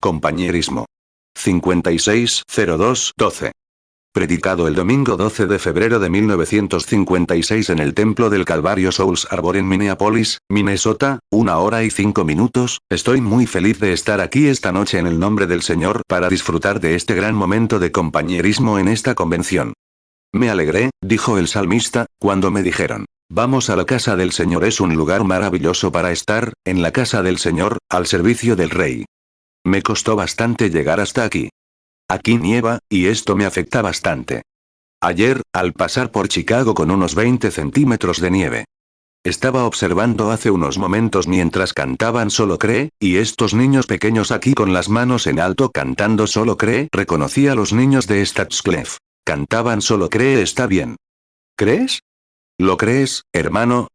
Compañerismo. 5602-12. Predicado el domingo 12 de febrero de 1956 en el Templo del Calvario Souls Arbor en Minneapolis, Minnesota, 1 hora y 5 minutos. Estoy muy feliz de estar aquí esta noche en el nombre del Señor para disfrutar de este gran momento de compañerismo en esta convención. Me alegré, dijo el salmista, cuando me dijeron, vamos a la casa del Señor. Es un lugar maravilloso para estar, en la casa del Señor, al servicio del Rey. Me costó bastante llegar hasta aquí. Aquí nieva, y esto me afecta bastante. Ayer, al pasar por Chicago con unos 20 centímetros de nieve. Estaba observando hace unos momentos mientras cantaban Solo Cree, y estos niños pequeños aquí con las manos en alto cantando Solo Cree. Reconocí a los niños de Statsclef. Cantaban Solo Cree. Está bien. ¿Crees? ¿Lo crees, hermano?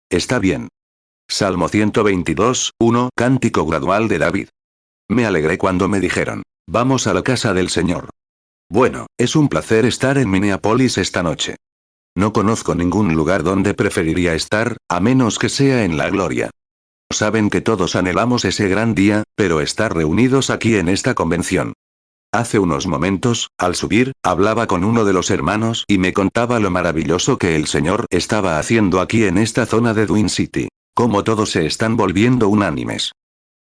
Está bien. Salmo 122, 1. Cántico gradual de David. Me alegré cuando me dijeron, vamos a la casa del Señor. Bueno, es un placer estar en Minneapolis esta noche. No conozco ningún lugar donde preferiría estar, a menos que sea en la gloria. Saben que todos anhelamos ese gran día, pero estar reunidos aquí en esta convención. Hace unos momentos, al subir, hablaba con uno de los hermanos y me contaba lo maravilloso que el Señor estaba haciendo aquí en esta zona de Twin City. Cómo todos se están volviendo unánimes.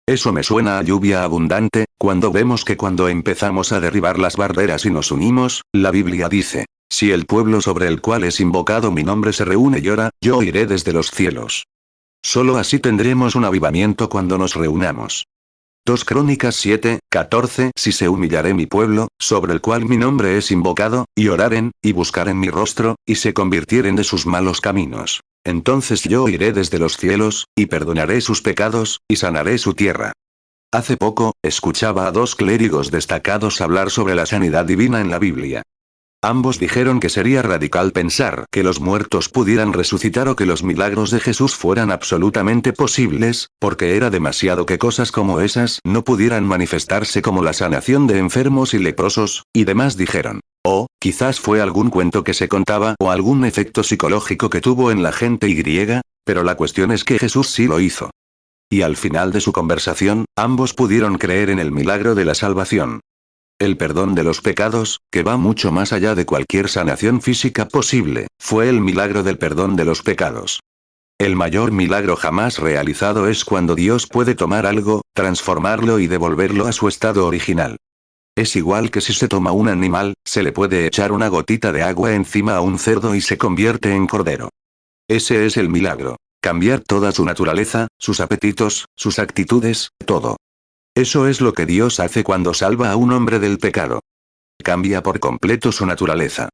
Eso me suena a lluvia abundante, cuando vemos que cuando empezamos a derribar las barreras y nos unimos, la Biblia dice, si el pueblo sobre el cual es invocado mi nombre se reúne y ora, yo iré desde los cielos. Solo así tendremos un avivamiento cuando nos reunamos. 2 Crónicas 7, 14. Si se humillare mi pueblo, sobre el cual mi nombre es invocado, y oraren, y buscaren mi rostro, y se convirtieren de sus malos caminos. Entonces yo iré desde los cielos, y perdonaré sus pecados, y sanaré su tierra. Hace poco, escuchaba a 2 clérigos destacados hablar sobre la sanidad divina en la Biblia. Ambos dijeron que sería radical pensar que los muertos pudieran resucitar o que los milagros de Jesús fueran absolutamente posibles, porque era demasiado que cosas como esas no pudieran manifestarse como la sanación de enfermos y leprosos, y demás dijeron. O, quizás fue algún cuento que se contaba o algún efecto psicológico que tuvo en la gente griega, pero la cuestión es que Jesús sí lo hizo. Y al final de su conversación, ambos pudieron creer en el milagro de la salvación. El perdón de los pecados, que va mucho más allá de cualquier sanación física posible, fue el milagro del perdón de los pecados. El mayor milagro jamás realizado es cuando Dios puede tomar algo, transformarlo y devolverlo a su estado original. Es igual que si se toma un animal, se le puede echar una gotita de agua encima a un cerdo y se convierte en cordero. Ese es el milagro. Cambiar toda su naturaleza, sus apetitos, sus actitudes, todo. Eso es lo que Dios hace cuando salva a un hombre del pecado. Cambia por completo su naturaleza.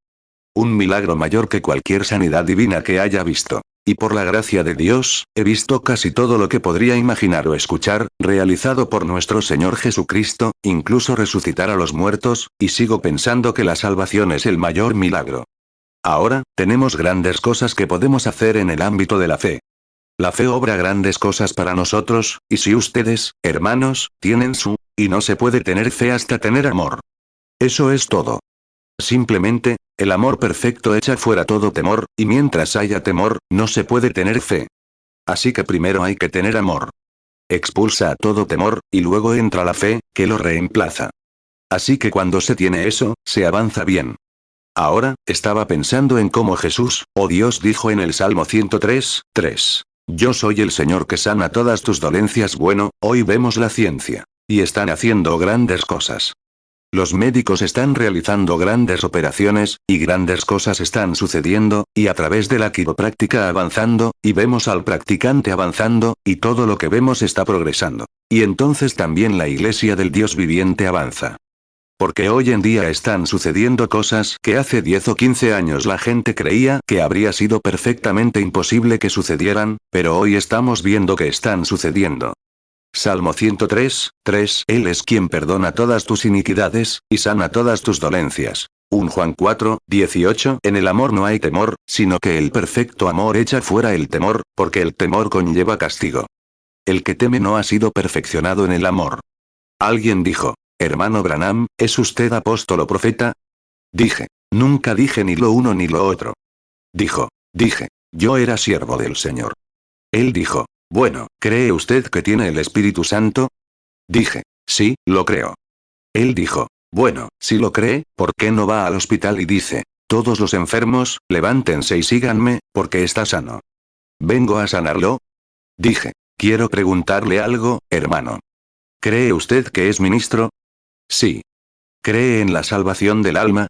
Un milagro mayor que cualquier sanidad divina que haya visto. Y por la gracia de Dios, he visto casi todo lo que podría imaginar o escuchar, realizado por nuestro Señor Jesucristo, incluso resucitar a los muertos, y sigo pensando que la salvación es el mayor milagro. Ahora, tenemos grandes cosas que podemos hacer en el ámbito de la fe. La fe obra grandes cosas para nosotros, y si ustedes, hermanos, tienen y no se puede tener fe hasta tener amor. Eso es todo. Simplemente, el amor perfecto echa fuera todo temor, y mientras haya temor, no se puede tener fe. Así que primero hay que tener amor. Expulsa a todo temor, y luego entra la fe, que lo reemplaza. Así que cuando se tiene eso, se avanza bien. Ahora, estaba pensando en cómo Jesús, o Dios dijo en el Salmo 103, 3. Yo soy el Señor que sana todas tus dolencias. Bueno, hoy vemos la ciencia. Y están haciendo grandes cosas. Los médicos están realizando grandes operaciones, y grandes cosas están sucediendo, y a través de la quiropráctica avanzando, y vemos al practicante avanzando, y todo lo que vemos está progresando. Y entonces también la iglesia del Dios viviente avanza. Porque hoy en día están sucediendo cosas que hace 10 o 15 años la gente creía que habría sido perfectamente imposible que sucedieran, pero hoy estamos viendo que están sucediendo. Salmo 103, 3. Él es quien perdona todas tus iniquidades, y sana todas tus dolencias. 1 Juan 4, 18. En el amor no hay temor, sino que el perfecto amor echa fuera el temor, porque el temor conlleva castigo. El que teme no ha sido perfeccionado en el amor. Alguien dijo, hermano Branham, ¿es usted apóstol o profeta? Dije, nunca dije ni lo uno ni lo otro. Dije, yo era siervo del Señor. Él dijo, bueno, ¿cree usted que tiene el Espíritu Santo? Dije, Sí, lo creo. Él dijo. Bueno, si lo cree, ¿por qué no va al hospital y dice, todos los enfermos, levántense y síganme, porque está sano? ¿Vengo a sanarlo? Dije. Quiero preguntarle algo, hermano. ¿Cree usted que es ministro? Sí. ¿Cree en la salvación del alma?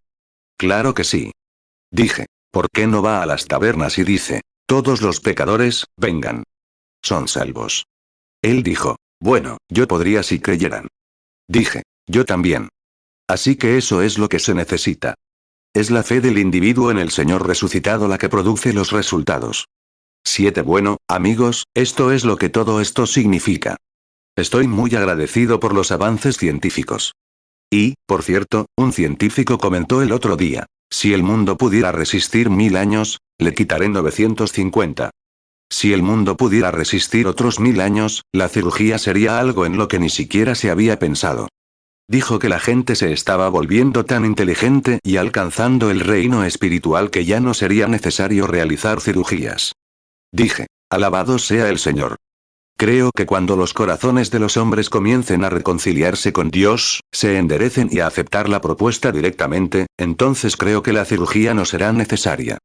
Claro que sí. Dije. ¿Por qué no va a las tabernas y dice, todos los pecadores, vengan? Son salvos. Él dijo. Bueno, yo podría si creyeran. Dije. Yo también. Así que eso es lo que se necesita. Es la fe del individuo en el Señor resucitado la que produce los resultados. 7. Bueno, amigos, esto es lo que todo esto significa. Estoy muy agradecido por los avances científicos. Y, por cierto, un científico comentó el otro día, si el mundo pudiera resistir 1000 años, le quitaré 950. Si el mundo pudiera resistir otros 1000 años, la cirugía sería algo en lo que ni siquiera se había pensado. Dijo que la gente se estaba volviendo tan inteligente y alcanzando el reino espiritual que ya no sería necesario realizar cirugías. Dije, alabado sea el Señor. Creo que cuando los corazones de los hombres comiencen a reconciliarse con Dios, se enderecen y a aceptar la propuesta directamente, entonces creo que la cirugía no será necesaria.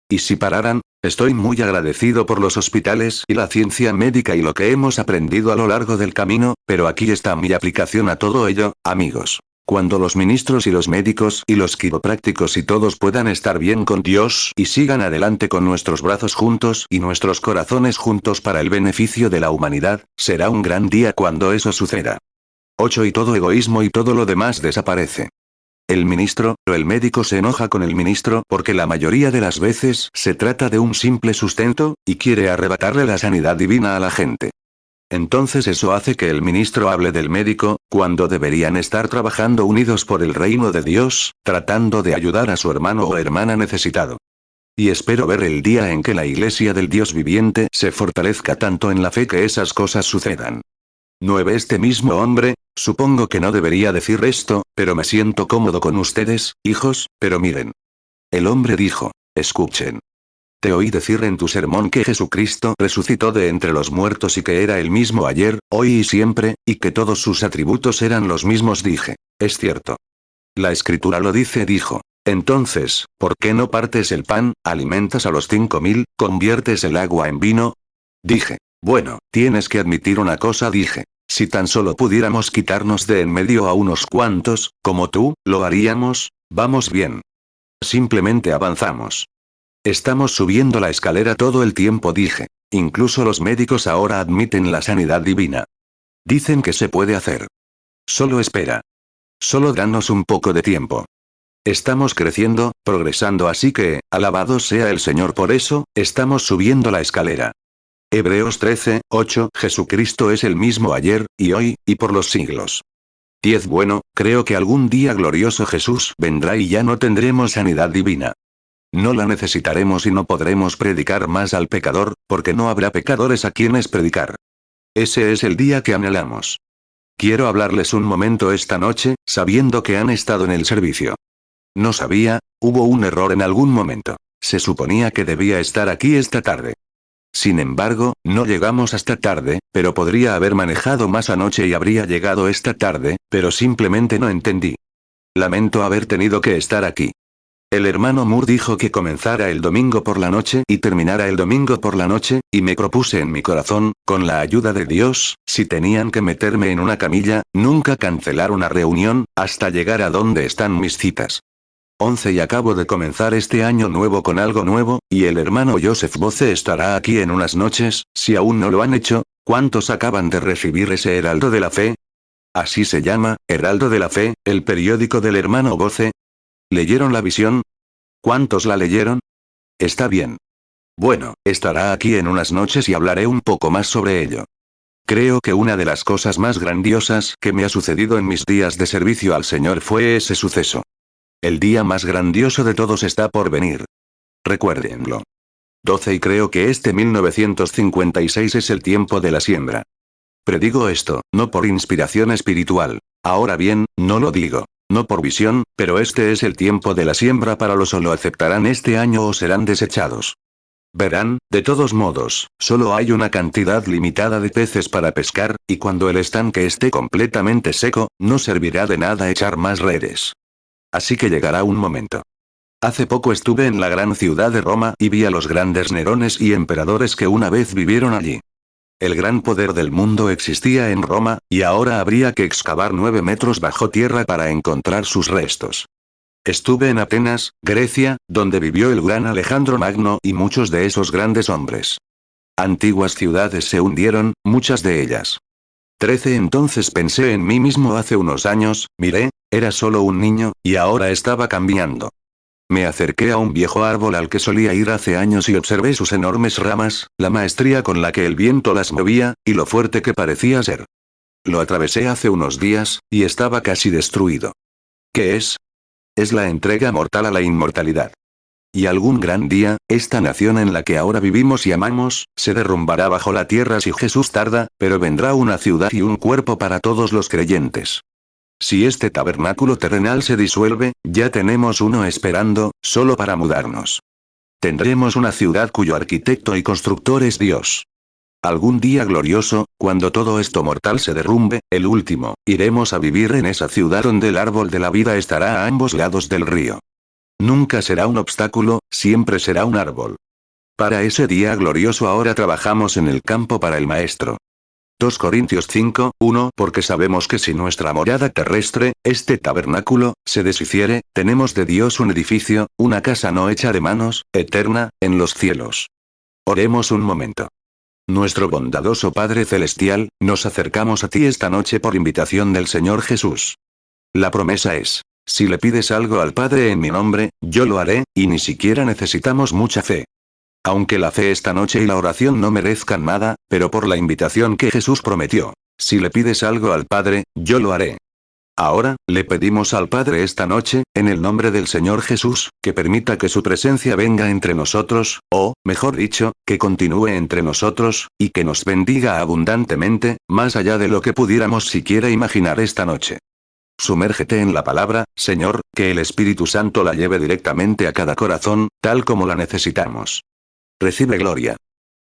Y si pararan, estoy muy agradecido por los hospitales y la ciencia médica y lo que hemos aprendido a lo largo del camino, pero aquí está mi aplicación a todo ello, amigos. Cuando los ministros y los médicos y los quiroprácticos y todos puedan estar bien con Dios y sigan adelante con nuestros brazos juntos y nuestros corazones juntos para el beneficio de la humanidad, será un gran día cuando eso suceda. 8. Y todo egoísmo y todo lo demás desaparece. El ministro, o el médico se enoja con el ministro porque la mayoría de las veces se trata de un simple sustento, y quiere arrebatarle la sanidad divina a la gente. Entonces eso hace que el ministro hable del médico, cuando deberían estar trabajando unidos por el reino de Dios, tratando de ayudar a su hermano o hermana necesitado. Y espero ver el día en que la iglesia del Dios viviente se fortalezca tanto en la fe que esas cosas sucedan. 9. Este mismo hombre, supongo que no debería decir esto, pero me siento cómodo con ustedes, hijos, pero miren. El hombre dijo, escuchen. Te oí decir en tu sermón que Jesucristo resucitó de entre los muertos y que era el mismo ayer, hoy y siempre, y que todos sus atributos eran los mismos. Dije, es cierto. La escritura lo dice, dijo. Entonces, ¿por qué no partes el pan, alimentas a los 5000, conviertes el agua en vino? Dije, bueno, tienes que admitir una cosa, dije. Si tan solo pudiéramos quitarnos de en medio a unos cuantos, como tú, lo haríamos, vamos bien. Simplemente avanzamos. Estamos subiendo la escalera todo el tiempo, dije. Incluso los médicos ahora admiten la sanidad divina. Dicen que se puede hacer. Solo espera. Solo danos un poco de tiempo. Estamos creciendo, progresando, así que, alabado sea el Señor por eso, estamos subiendo la escalera. Hebreos 13:8. Jesucristo es el mismo ayer, y hoy, y por los siglos. 10. Bueno, creo que algún día glorioso Jesús vendrá y ya no tendremos sanidad divina. No la necesitaremos y no podremos predicar más al pecador, porque no habrá pecadores a quienes predicar. Ese es el día que anhelamos. Quiero hablarles un momento esta noche, sabiendo que han estado en el servicio. No sabía, hubo un error en algún momento. Se suponía que debía estar aquí esta tarde. Sin embargo, no llegamos hasta tarde, pero podría haber manejado más anoche y habría llegado esta tarde, pero simplemente no entendí. Lamento haber tenido que estar aquí. El hermano Moore dijo que comenzara el domingo por la noche y terminara el domingo por la noche, y me propuse en mi corazón, con la ayuda de Dios, si tenían que meterme en una camilla, nunca cancelar una reunión, hasta llegar a donde están mis citas. 11. Y acabo de comenzar este año nuevo con algo nuevo, y el hermano Joseph Boce estará aquí en unas noches, si aún no lo han hecho. ¿Cuántos acaban de recibir ese Heraldo de la Fe? Así se llama, Heraldo de la Fe, el periódico del hermano Boce. ¿Leyeron la visión? ¿Cuántos la leyeron? Está bien. Bueno, estará aquí en unas noches y hablaré un poco más sobre ello. Creo que una de las cosas más grandiosas que me ha sucedido en mis días de servicio al Señor fue ese suceso. El día más grandioso de todos está por venir. Recuérdenlo. 12. Y creo que este 1956 es el tiempo de la siembra. Predigo esto, no por inspiración espiritual. Ahora bien, no lo digo. No por visión, pero este es el tiempo de la siembra para los o lo aceptarán este año o serán desechados. Verán, de todos modos, solo hay una cantidad limitada de peces para pescar, y cuando el estanque esté completamente seco, no servirá de nada echar más redes. Así que llegará un momento. Hace poco estuve en la gran ciudad de Roma y vi a los grandes Nerones y emperadores que una vez vivieron allí. El gran poder del mundo existía en Roma, y ahora habría que excavar 9 metros bajo tierra para encontrar sus restos. Estuve en Atenas, Grecia, donde vivió el gran Alejandro Magno y muchos de esos grandes hombres. Antiguas ciudades se hundieron, muchas de ellas. 13 Entonces pensé en mí mismo hace unos años, miré, era solo un niño, y ahora estaba cambiando. Me acerqué a un viejo árbol al que solía ir hace años y observé sus enormes ramas, la maestría con la que el viento las movía, y lo fuerte que parecía ser. Lo atravesé hace unos días, y estaba casi destruido. ¿Qué es? Es la entrega mortal a la inmortalidad. Y algún gran día, esta nación en la que ahora vivimos y amamos, se derrumbará bajo la tierra si Jesús tarda, pero vendrá una ciudad y un cuerpo para todos los creyentes. Si este tabernáculo terrenal se disuelve, ya tenemos uno esperando, solo para mudarnos. Tendremos una ciudad cuyo arquitecto y constructor es Dios. Algún día glorioso, cuando todo esto mortal se derrumbe, el último, iremos a vivir en esa ciudad donde el árbol de la vida estará a ambos lados del río. Nunca será un obstáculo, siempre será un árbol. Para ese día glorioso ahora trabajamos en el campo para el Maestro. 2 Corintios 5, 1 Porque sabemos que si nuestra morada terrestre, este tabernáculo, se deshiciere, tenemos de Dios un edificio, una casa no hecha de manos, eterna, en los cielos. Oremos un momento. Nuestro bondadoso Padre Celestial, nos acercamos a ti esta noche por invitación del Señor Jesús. La promesa es, si le pides algo al Padre en mi nombre, yo lo haré, y ni siquiera necesitamos mucha fe. Aunque la fe esta noche y la oración no merezcan nada, pero por la invitación que Jesús prometió, si le pides algo al Padre, yo lo haré. Ahora, le pedimos al Padre esta noche, en el nombre del Señor Jesús, que permita que su presencia venga entre nosotros, o, mejor dicho, que continúe entre nosotros, y que nos bendiga abundantemente, más allá de lo que pudiéramos siquiera imaginar esta noche. Sumérgete en la palabra, Señor, que el Espíritu Santo la lleve directamente a cada corazón, tal como la necesitamos. Recibe gloria.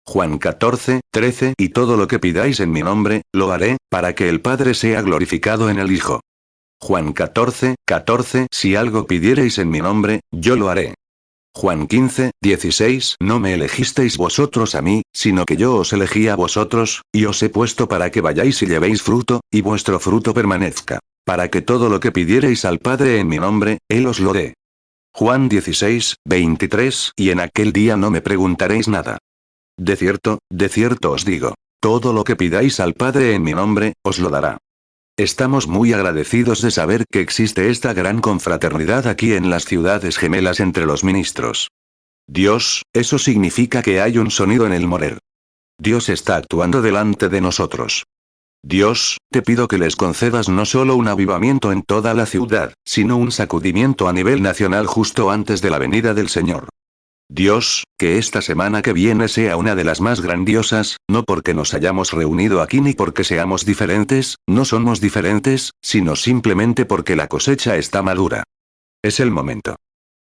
Juan 14, 13 Y todo lo que pidáis en mi nombre, lo haré, para que el Padre sea glorificado en el Hijo. Juan 14, 14 Si algo pidiereis en mi nombre, yo lo haré. Juan 15, 16 No me elegisteis vosotros a mí, sino que yo os elegí a vosotros, y os he puesto para que vayáis y llevéis fruto, y vuestro fruto permanezca. Para que todo lo que pidiereis al Padre en mi nombre, Él os lo dé. Juan 16, 23 Y en aquel día no me preguntaréis nada. De cierto os digo, todo lo que pidáis al Padre en mi nombre, os lo dará. Estamos muy agradecidos de saber que existe esta gran confraternidad aquí en las ciudades gemelas entre los ministros. Dios, eso significa que hay un sonido en el morer. Dios está actuando delante de nosotros. Dios, te pido que les concedas no solo un avivamiento en toda la ciudad, sino un sacudimiento a nivel nacional justo antes de la venida del Señor. Dios, que esta semana que viene sea una de las más grandiosas, no porque nos hayamos reunido aquí ni porque seamos diferentes, no somos diferentes, sino simplemente porque la cosecha está madura. Es el momento.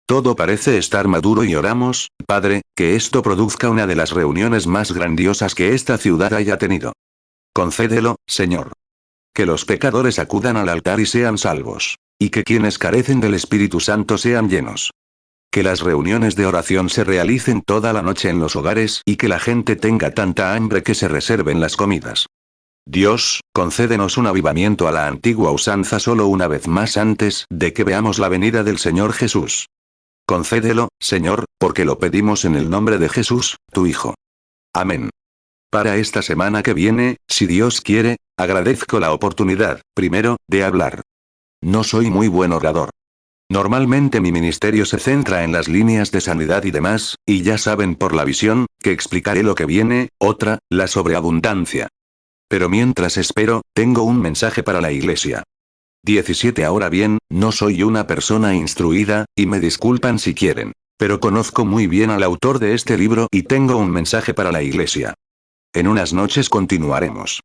Todo parece estar maduro y oramos, Padre, que esto produzca una de las reuniones más grandiosas que esta ciudad haya tenido. Concédelo, Señor. Que los pecadores acudan al altar y sean salvos. Y que quienes carecen del Espíritu Santo sean llenos. Que las reuniones de oración se realicen toda la noche en los hogares y que la gente tenga tanta hambre que se reserven las comidas. Dios, concédenos un avivamiento a la antigua usanza solo una vez más antes de que veamos la venida del Señor Jesús. Concédelo, Señor, porque lo pedimos en el nombre de Jesús, tu Hijo. Amén. Para esta semana que viene, si Dios quiere, agradezco la oportunidad, primero, de hablar. No soy muy buen orador. Normalmente mi ministerio se centra en las líneas de sanidad y demás, y ya saben por la visión, que explicaré lo que viene, otra, la sobreabundancia. Pero mientras espero, tengo un mensaje para la iglesia. 17 Ahora bien, no soy una persona instruida, y me disculpan si quieren. Pero conozco muy bien al autor de este libro y tengo un mensaje para la iglesia. En unas noches continuaremos.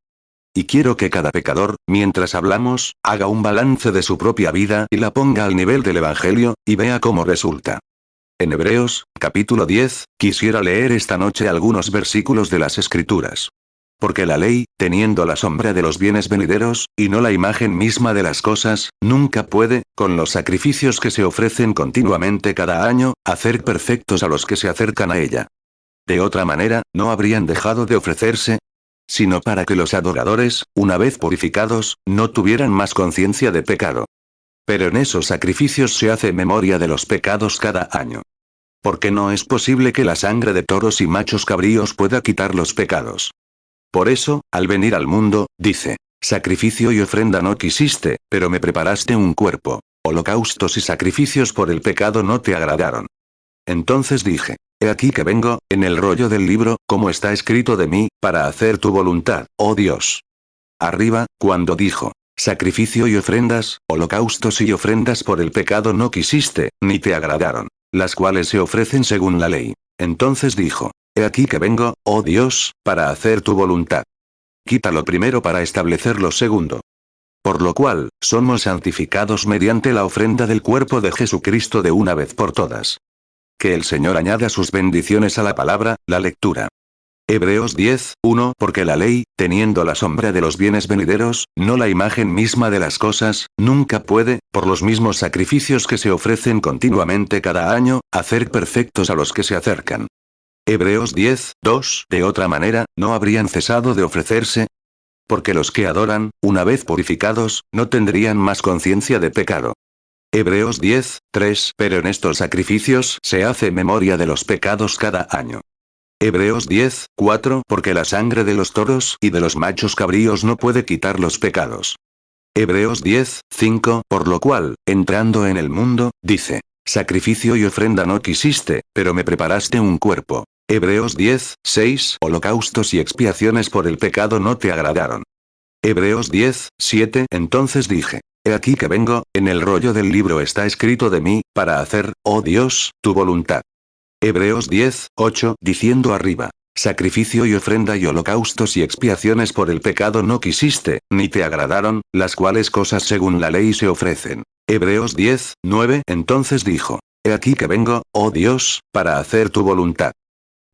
Y quiero que cada pecador, mientras hablamos, haga un balance de su propia vida y la ponga al nivel del Evangelio, y vea cómo resulta. En Hebreos, capítulo 10, quisiera leer esta noche algunos versículos de las Escrituras. Porque la ley, teniendo la sombra de los bienes venideros, y no la imagen misma de las cosas, nunca puede, con los sacrificios que se ofrecen continuamente cada año, hacer perfectos a los que se acercan a ella. De otra manera, no habrían dejado de ofrecerse, sino para que los adoradores, una vez purificados, no tuvieran más conciencia de pecado. Pero en esos sacrificios se hace memoria de los pecados cada año. Porque no es posible que la sangre de toros y machos cabríos pueda quitar los pecados. Por eso, al venir al mundo, dice, sacrificio y ofrenda no quisiste, pero me preparaste un cuerpo. Holocaustos y sacrificios por el pecado no te agradaron. Entonces dije, he aquí que vengo, en el rollo del libro, como está escrito de mí, para hacer tu voluntad, oh Dios. Arriba, cuando dijo, sacrificio y ofrendas, holocaustos y ofrendas por el pecado no quisiste, ni te agradaron, las cuales se ofrecen según la ley. Entonces dijo, he aquí que vengo, oh Dios, para hacer tu voluntad. Quita lo primero para establecer lo segundo. Por lo cual, somos santificados mediante la ofrenda del cuerpo de Jesucristo de una vez por todas. Que el Señor añada sus bendiciones a la palabra, la lectura. Hebreos 10, 1. Porque la ley, teniendo la sombra de los bienes venideros, no la imagen misma de las cosas, nunca puede, por los mismos sacrificios que se ofrecen continuamente cada año, hacer perfectos a los que se acercan. Hebreos 10, 2. De otra manera, no habrían cesado de ofrecerse, porque los que adoran, una vez purificados, no tendrían más conciencia de pecado. Hebreos 10, 3. Pero en estos sacrificios se hace memoria de los pecados cada año. Hebreos 10, 4. Porque la sangre de los toros y de los machos cabríos no puede quitar los pecados. Hebreos 10, 5. Por lo cual, entrando en el mundo, dice, sacrificio y ofrenda no quisiste, pero me preparaste un cuerpo. Hebreos 10, 6. Holocaustos y expiaciones por el pecado no te agradaron. Hebreos 10, 7. Entonces dije, he aquí que vengo, en el rollo del libro está escrito de mí, para hacer, oh Dios, tu voluntad. Hebreos 10, 8. Diciendo arriba, sacrificio y ofrenda y holocaustos y expiaciones por el pecado no quisiste, ni te agradaron, las cuales cosas según la ley se ofrecen. Hebreos 10, 9. Entonces dijo, he aquí que vengo, oh Dios, para hacer tu voluntad.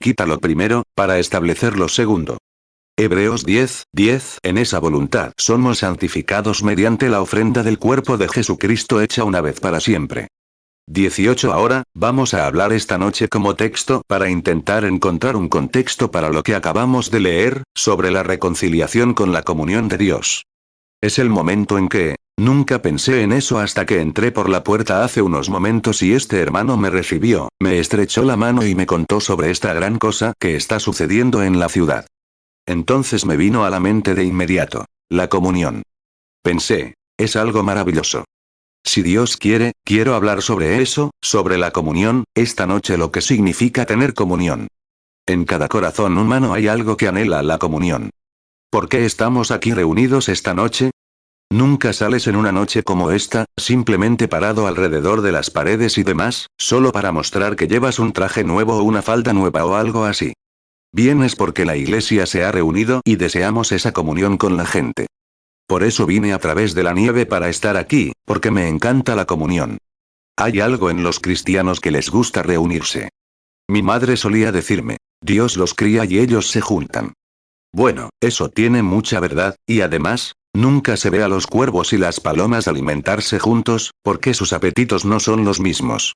Quita lo primero, para establecer lo segundo. Hebreos 10, 10. En esa voluntad somos santificados mediante la ofrenda del cuerpo de Jesucristo hecha una vez para siempre. 18. Ahora, vamos a hablar esta noche como texto para intentar encontrar un contexto para lo que acabamos de leer, sobre la reconciliación con la comunión de Dios. Es el momento en que, nunca pensé en eso hasta que entré por la puerta hace unos momentos y este hermano me recibió, me estrechó la mano y me contó sobre esta gran cosa que está sucediendo en la ciudad. Entonces me vino a la mente de inmediato, la comunión. Pensé, es algo maravilloso. Si Dios quiere, quiero hablar sobre eso, sobre la comunión, esta noche lo que significa tener comunión. En cada corazón humano hay algo que anhela la comunión. ¿Por qué estamos aquí reunidos esta noche? Nunca sales en una noche como esta, simplemente parado alrededor de las paredes y demás, solo para mostrar que llevas un traje nuevo o una falda nueva o algo así. Vienes porque la iglesia se ha reunido y deseamos esa comunión con la gente. Por eso vine a través de la nieve para estar aquí, porque me encanta la comunión. Hay algo en los cristianos que les gusta reunirse. Mi madre solía decirme, Dios los cría y ellos se juntan. Bueno, eso tiene mucha verdad, y además, nunca se ve a los cuervos y las palomas alimentarse juntos, porque sus apetitos no son los mismos.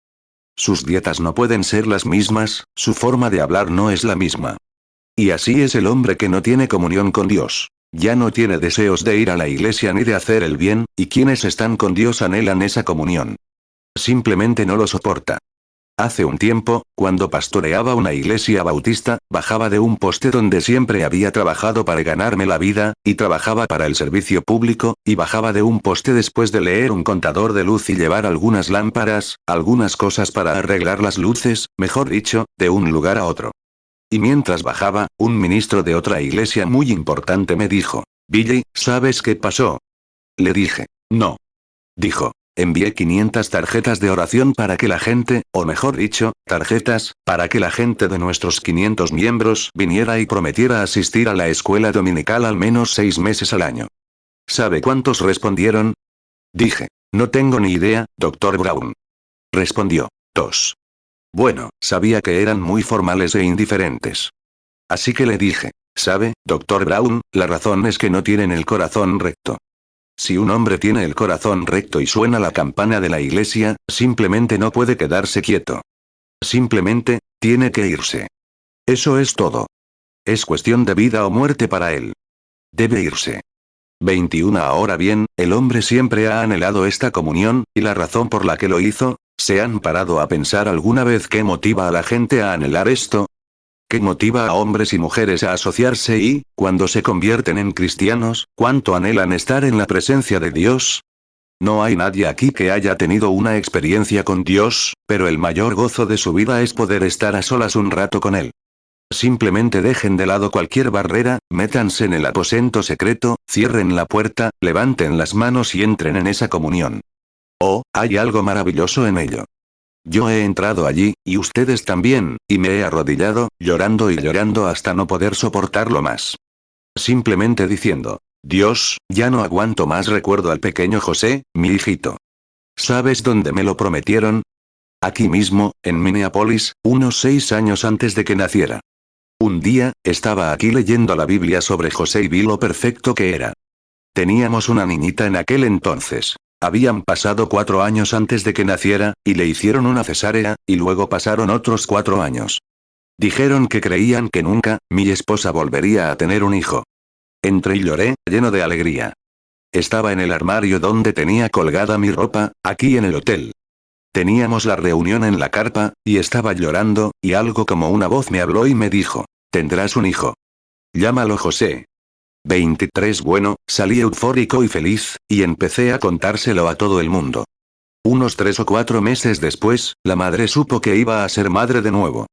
Sus dietas no pueden ser las mismas, su forma de hablar no es la misma. Y así es el hombre que no tiene comunión con Dios. Ya no tiene deseos de ir a la iglesia ni de hacer el bien, y quienes están con Dios anhelan esa comunión. Simplemente no lo soporta. Hace un tiempo, cuando pastoreaba una iglesia bautista, bajaba de un poste donde siempre había trabajado para ganarme la vida, y trabajaba para el servicio público, y bajaba de un poste después de leer un contador de luz y llevar algunas lámparas, algunas cosas para arreglar las luces, mejor dicho, de un lugar a otro. Y mientras bajaba, un ministro de otra iglesia muy importante me dijo, Billy, ¿sabes qué pasó? Le dije, no. Dijo, envié 500 tarjetas de oración para que la gente, o mejor dicho, tarjetas, para que la gente de nuestros 500 miembros viniera y prometiera asistir a la escuela dominical al menos 6 meses al año. ¿Sabe cuántos respondieron? Dije, no tengo ni idea, Dr. Brown. Respondió, 2. Bueno, sabía que eran muy formales e indiferentes. Así que le dije, ¿sabe, doctor Brown? La razón es que no tienen el corazón recto. Si un hombre tiene el corazón recto y suena la campana de la iglesia, simplemente no puede quedarse quieto. Simplemente, tiene que irse. Eso es todo. Es cuestión de vida o muerte para él. Debe irse. 21. Ahora bien, el hombre siempre ha anhelado esta comunión, y la razón por la que lo hizo, ¿se han parado a pensar alguna vez qué motiva a la gente a anhelar esto? ¿Qué motiva a hombres y mujeres a asociarse y, cuando se convierten en cristianos, cuánto anhelan estar en la presencia de Dios? No hay nadie aquí que haya tenido una experiencia con Dios, pero el mayor gozo de su vida es poder estar a solas un rato con Él. Simplemente dejen de lado cualquier barrera, métanse en el aposento secreto, cierren la puerta, levanten las manos y entren en esa comunión. Oh, hay algo maravilloso en ello. Yo he entrado allí, y ustedes también, y me he arrodillado, llorando y llorando hasta no poder soportarlo más. Simplemente diciendo, Dios, ya no aguanto más. Recuerdo al pequeño José, mi hijito. ¿Sabes dónde me lo prometieron? Aquí mismo, en Minneapolis, unos 6 años antes de que naciera. Un día, estaba aquí leyendo la Biblia sobre José y vi lo perfecto que era. Teníamos una niñita en aquel entonces. Habían pasado 4 años antes de que naciera, y le hicieron una cesárea, y luego pasaron otros 4 años. Dijeron que creían que nunca, mi esposa volvería a tener un hijo. Entré y lloré, lleno de alegría. Estaba en el armario donde tenía colgada mi ropa, aquí en el hotel. Teníamos la reunión en la carpa, y estaba llorando, y algo como una voz me habló y me dijo, tendrás un hijo. Llámalo José. 23. Bueno, salí eufórico y feliz, y empecé a contárselo a todo el mundo. Unos 3 o 4 meses después, la madre supo que iba a ser madre de nuevo.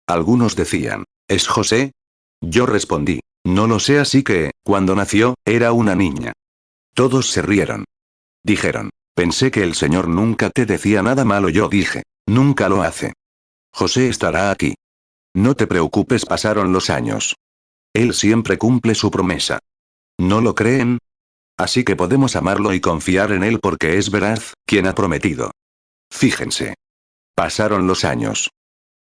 Algunos decían, ¿es José? Yo respondí, no lo sé, así que, cuando nació, era una niña. Todos se rieron. Dijeron, pensé que el Señor nunca te decía nada malo. Yo dije, nunca lo hace. José estará aquí. No te preocupes, pasaron los años. Él siempre cumple su promesa. ¿No lo creen? Así que podemos amarlo y confiar en él porque es veraz, quien ha prometido. Fíjense. Pasaron los años.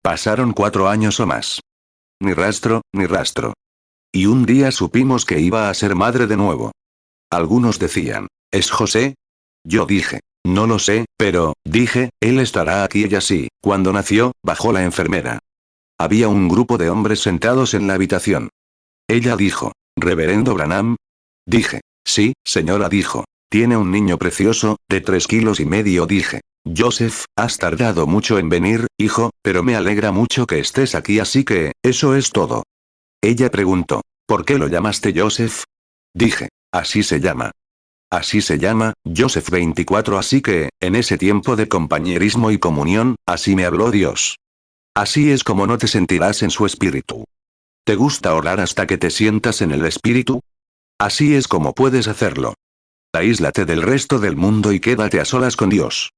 Pasaron 4 años o más. Ni rastro, ni rastro. Y un día supimos que iba a ser madre de nuevo. Algunos decían, ¿es José? Yo dije, no lo sé, pero, dije, él estará aquí. Y así, cuando nació, bajó la enfermera. Había un grupo de hombres sentados en la habitación. Ella dijo, ¿Reverendo Branham? Dije, sí, señora. Dijo, tiene un niño precioso, de 3,5 kilos. Dije, Joseph, has tardado mucho en venir, hijo, pero me alegra mucho que estés aquí, así que, eso es todo. Ella preguntó, ¿por qué lo llamaste Joseph? Dije, así se llama. Así se llama, Joseph 24. Así que, en ese tiempo de compañerismo y comunión, así me habló Dios. Así es como no te sentirás en su espíritu. ¿Te gusta orar hasta que te sientas en el espíritu? Así es como puedes hacerlo. Aíslate del resto del mundo y quédate a solas con Dios.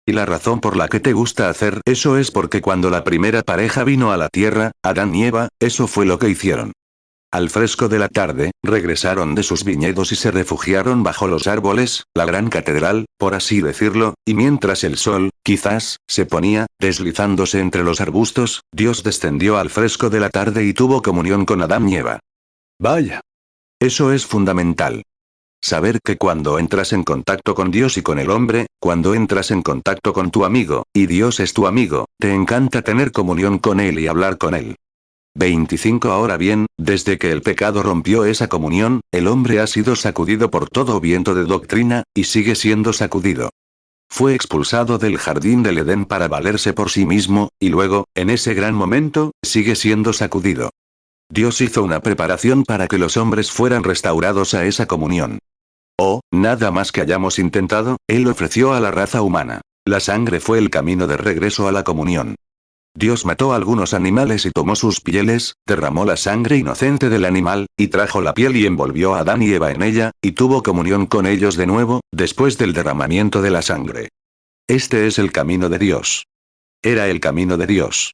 Y la razón por la que te gusta hacer eso es porque cuando la primera pareja vino a la tierra, Adán y Eva, eso fue lo que hicieron. Al fresco de la tarde, regresaron de sus viñedos y se refugiaron bajo los árboles, la gran catedral, por así decirlo, y mientras el sol, quizás, se ponía, deslizándose entre los arbustos, Dios descendió al fresco de la tarde y tuvo comunión con Adán y Eva. Vaya. Eso es fundamental. Saber que cuando entras en contacto con Dios y con el hombre, cuando entras en contacto con tu amigo, y Dios es tu amigo, te encanta tener comunión con él y hablar con él. 25. Ahora bien, desde que el pecado rompió esa comunión, el hombre ha sido sacudido por todo viento de doctrina, y sigue siendo sacudido. Fue expulsado del jardín del Edén para valerse por sí mismo, y luego, en ese gran momento, sigue siendo sacudido. Dios hizo una preparación para que los hombres fueran restaurados a esa comunión. Oh, nada más que hayamos intentado, Él ofreció a la raza humana. La sangre fue el camino de regreso a la comunión. Dios mató a algunos animales y tomó sus pieles, derramó la sangre inocente del animal, y trajo la piel y envolvió a Adán y Eva en ella, y tuvo comunión con ellos de nuevo, después del derramamiento de la sangre. Este es el camino de Dios. Era el camino de Dios.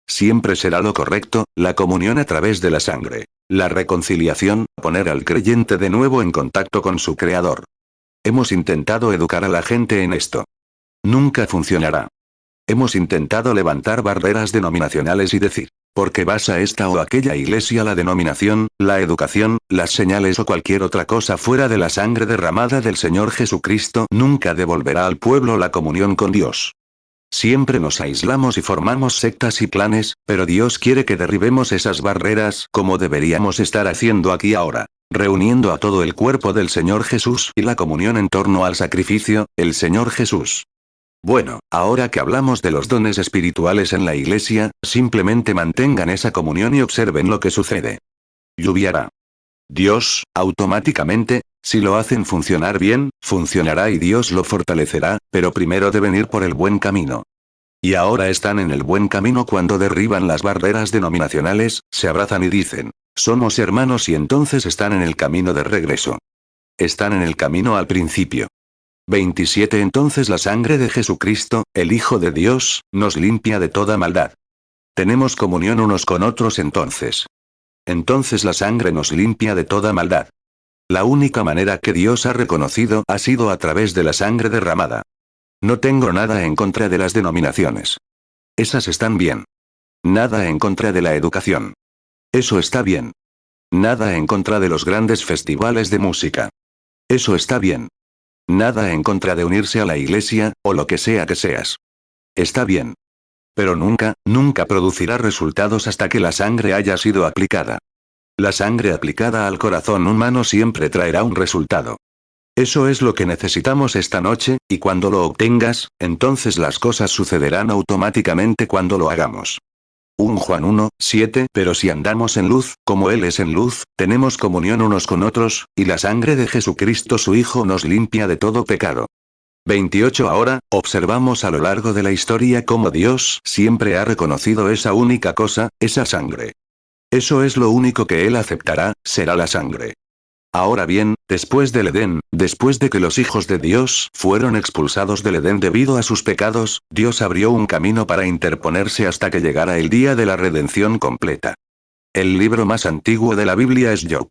Siempre será lo correcto, la comunión a través de la sangre. La reconciliación, poner al creyente de nuevo en contacto con su Creador. Hemos intentado educar a la gente en esto. Nunca funcionará. Hemos intentado levantar barreras denominacionales y decir, porque vas a esta o aquella iglesia, la denominación, la educación, las señales o cualquier otra cosa fuera de la sangre derramada del Señor Jesucristo nunca devolverá al pueblo la comunión con Dios. Siempre nos aislamos y formamos sectas y planes, pero Dios quiere que derribemos esas barreras como deberíamos estar haciendo aquí ahora, reuniendo a todo el cuerpo del Señor Jesús y la comunión en torno al sacrificio, el Señor Jesús. Bueno, ahora que hablamos de los dones espirituales en la iglesia, simplemente mantengan esa comunión y observen lo que sucede. Lluviará. Dios, automáticamente, si lo hacen funcionar bien, funcionará y Dios lo fortalecerá, pero primero deben ir por el buen camino. Y ahora están en el buen camino cuando derriban las barreras denominacionales, se abrazan y dicen, somos hermanos y entonces están en el camino de regreso. Están en el camino al principio. 27 Entonces la sangre de Jesucristo, el Hijo de Dios, nos limpia de toda maldad. Tenemos comunión unos con otros entonces. Entonces la sangre nos limpia de toda maldad. La única manera que Dios ha reconocido ha sido a través de la sangre derramada. No tengo nada en contra de las denominaciones. Esas están bien. Nada en contra de la educación. Eso está bien. Nada en contra de los grandes festivales de música. Eso está bien. Nada en contra de unirse a la iglesia, o lo que sea que seas. Está bien. Pero nunca, nunca producirá resultados hasta que la sangre haya sido aplicada. La sangre aplicada al corazón humano siempre traerá un resultado. Eso es lo que necesitamos esta noche, y cuando lo obtengas, entonces las cosas sucederán automáticamente cuando lo hagamos. 1 Juan 1:7 Pero si andamos en luz, como Él es en luz, tenemos comunión unos con otros, y la sangre de Jesucristo su Hijo nos limpia de todo pecado. 28 Ahora, observamos a lo largo de la historia cómo Dios siempre ha reconocido esa única cosa, esa sangre. Eso es lo único que Él aceptará, será la sangre. Ahora bien, después del Edén, después de que los hijos de Dios fueron expulsados del Edén debido a sus pecados, Dios abrió un camino para interponerse hasta que llegara el día de la redención completa. El libro más antiguo de la Biblia es Job.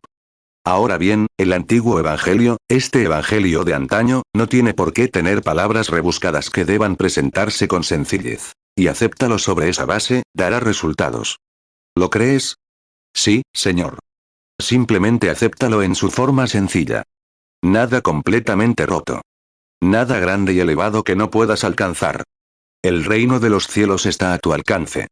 Ahora bien, el antiguo evangelio, este evangelio de antaño, no tiene por qué tener palabras rebuscadas que deban presentarse con sencillez. Y acéptalo sobre esa base, dará resultados. ¿Lo crees? Sí, Señor. Simplemente acéptalo en su forma sencilla. Nada completamente roto. Nada grande y elevado que no puedas alcanzar. El reino de los cielos está a tu alcance.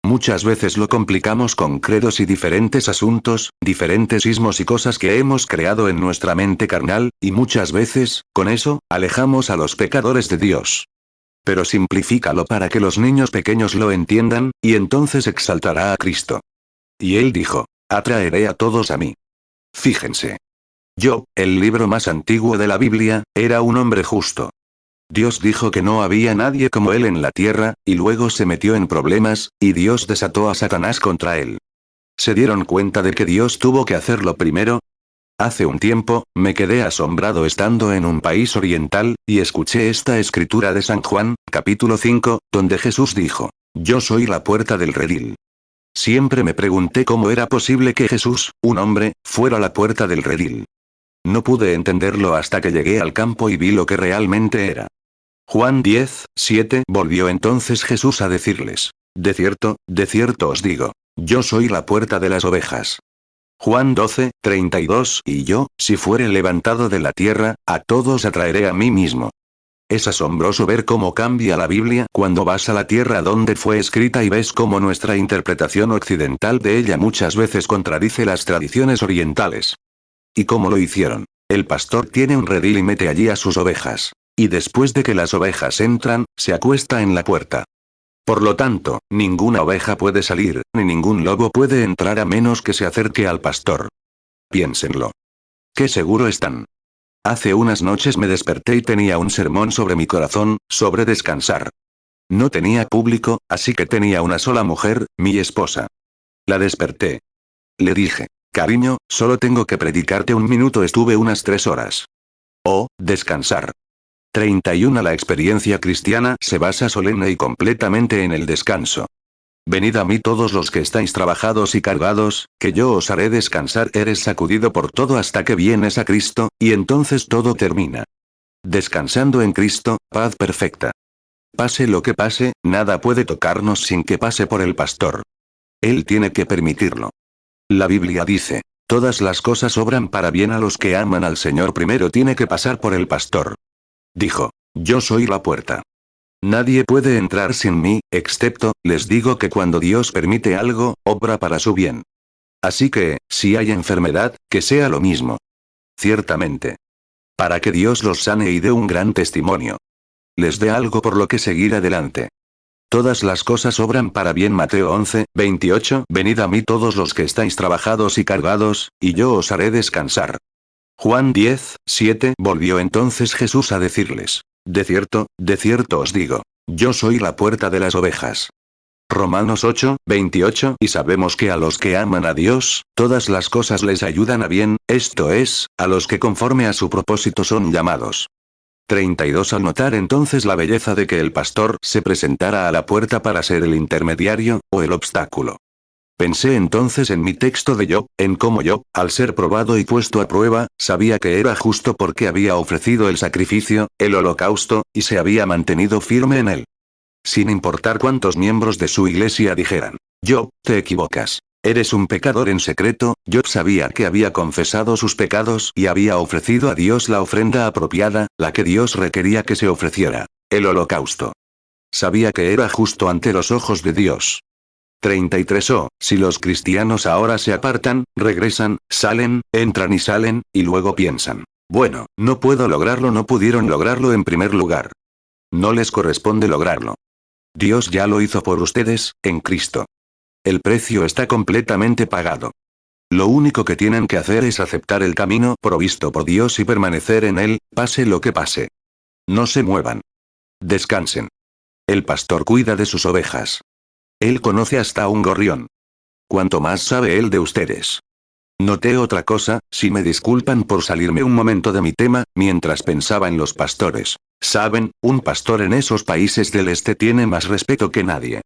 Muchas veces lo complicamos con credos y diferentes asuntos, diferentes ismos y cosas que hemos creado en nuestra mente carnal, y muchas veces, con eso, alejamos a los pecadores de Dios. Pero simplifícalo para que los niños pequeños lo entiendan, y entonces exaltará a Cristo. Y Él dijo, atraeré a todos a mí. Fíjense. Job, el libro más antiguo de la Biblia, era un hombre justo. Dios dijo que no había nadie como él en la tierra, y luego se metió en problemas, y Dios desató a Satanás contra él. ¿Se dieron cuenta de que Dios tuvo que hacerlo primero? Hace un tiempo, me quedé asombrado estando en un país oriental, y escuché esta escritura de San Juan, capítulo 5, donde Jesús dijo, yo soy la puerta del redil. Siempre me pregunté cómo era posible que Jesús, un hombre, fuera la puerta del redil. No pude entenderlo hasta que llegué al campo y vi lo que realmente era. Juan 10:7 Volvió entonces Jesús a decirles, de cierto os digo, yo soy la puerta de las ovejas. Juan 12:32 Y yo, si fuere levantado de la tierra, a todos atraeré a mí mismo. Es asombroso ver cómo cambia la Biblia cuando vas a la tierra donde fue escrita y ves cómo nuestra interpretación occidental de ella muchas veces contradice las tradiciones orientales. ¿Y cómo lo hicieron? El pastor tiene un redil y mete allí a sus ovejas. Y después de que las ovejas entran, se acuesta en la puerta. Por lo tanto, ninguna oveja puede salir, ni ningún lobo puede entrar a menos que se acerque al pastor. Piénsenlo. ¿Qué seguro están? Hace unas noches me desperté y tenía un sermón sobre mi corazón, sobre descansar. No tenía público, así que tenía una sola mujer, mi esposa. La desperté. Le dije, cariño, solo tengo que predicarte un minuto. Estuve unas 3 horas. Oh, descansar. 31 La experiencia cristiana se basa solemne y completamente en el descanso. Venid a mí todos los que estáis trabajados y cargados, que yo os haré descansar. Eres sacudido por todo hasta que vienes a Cristo, y entonces todo termina. Descansando en Cristo, paz perfecta. Pase lo que pase, nada puede tocarnos sin que pase por el pastor. Él tiene que permitirlo. La Biblia dice, todas las cosas obran para bien a los que aman al Señor. Primero tiene que pasar por el pastor. Dijo, yo soy la puerta. Nadie puede entrar sin mí, excepto, les digo que cuando Dios permite algo, obra para su bien. Así que, si hay enfermedad, que sea lo mismo. Ciertamente. Para que Dios los sane y dé un gran testimonio. Les dé algo por lo que seguir adelante. Todas las cosas obran para bien. Mateo 11, 28. Venid a mí todos los que estáis trabajados y cargados, y yo os haré descansar. Juan 10, 7. Volvió entonces Jesús a decirles, de cierto os digo, yo soy la puerta de las ovejas. Romanos 8, 28. Y sabemos que a los que aman a Dios, todas las cosas les ayudan a bien, esto es, a los que conforme a su propósito son llamados. 32. Al notar entonces la belleza de que el pastor se presentara a la puerta para ser el intermediario, o el obstáculo. Pensé entonces en mi texto de Job, en cómo Job, al ser probado y puesto a prueba, sabía que era justo porque había ofrecido el sacrificio, el holocausto, y se había mantenido firme en él. Sin importar cuántos miembros de su iglesia dijeran, Job, te equivocas. Eres un pecador en secreto. Job sabía que había confesado sus pecados y había ofrecido a Dios la ofrenda apropiada, la que Dios requería que se ofreciera, el holocausto. Sabía que era justo ante los ojos de Dios. 33. Si los cristianos ahora se apartan, regresan, salen, entran y salen, y luego piensan, bueno, no puedo lograrlo, no pudieron lograrlo en primer lugar. No les corresponde lograrlo. Dios ya lo hizo por ustedes, en Cristo. El precio está completamente pagado. Lo único que tienen que hacer es aceptar el camino provisto por Dios y permanecer en él, pase lo que pase. No se muevan. Descansen. El pastor cuida de sus ovejas. Él conoce hasta un gorrión. Cuanto más sabe él de ustedes. Noté otra cosa, si me disculpan por salirme un momento de mi tema, mientras pensaba en los pastores. Saben, un pastor en esos países del este tiene más respeto que nadie.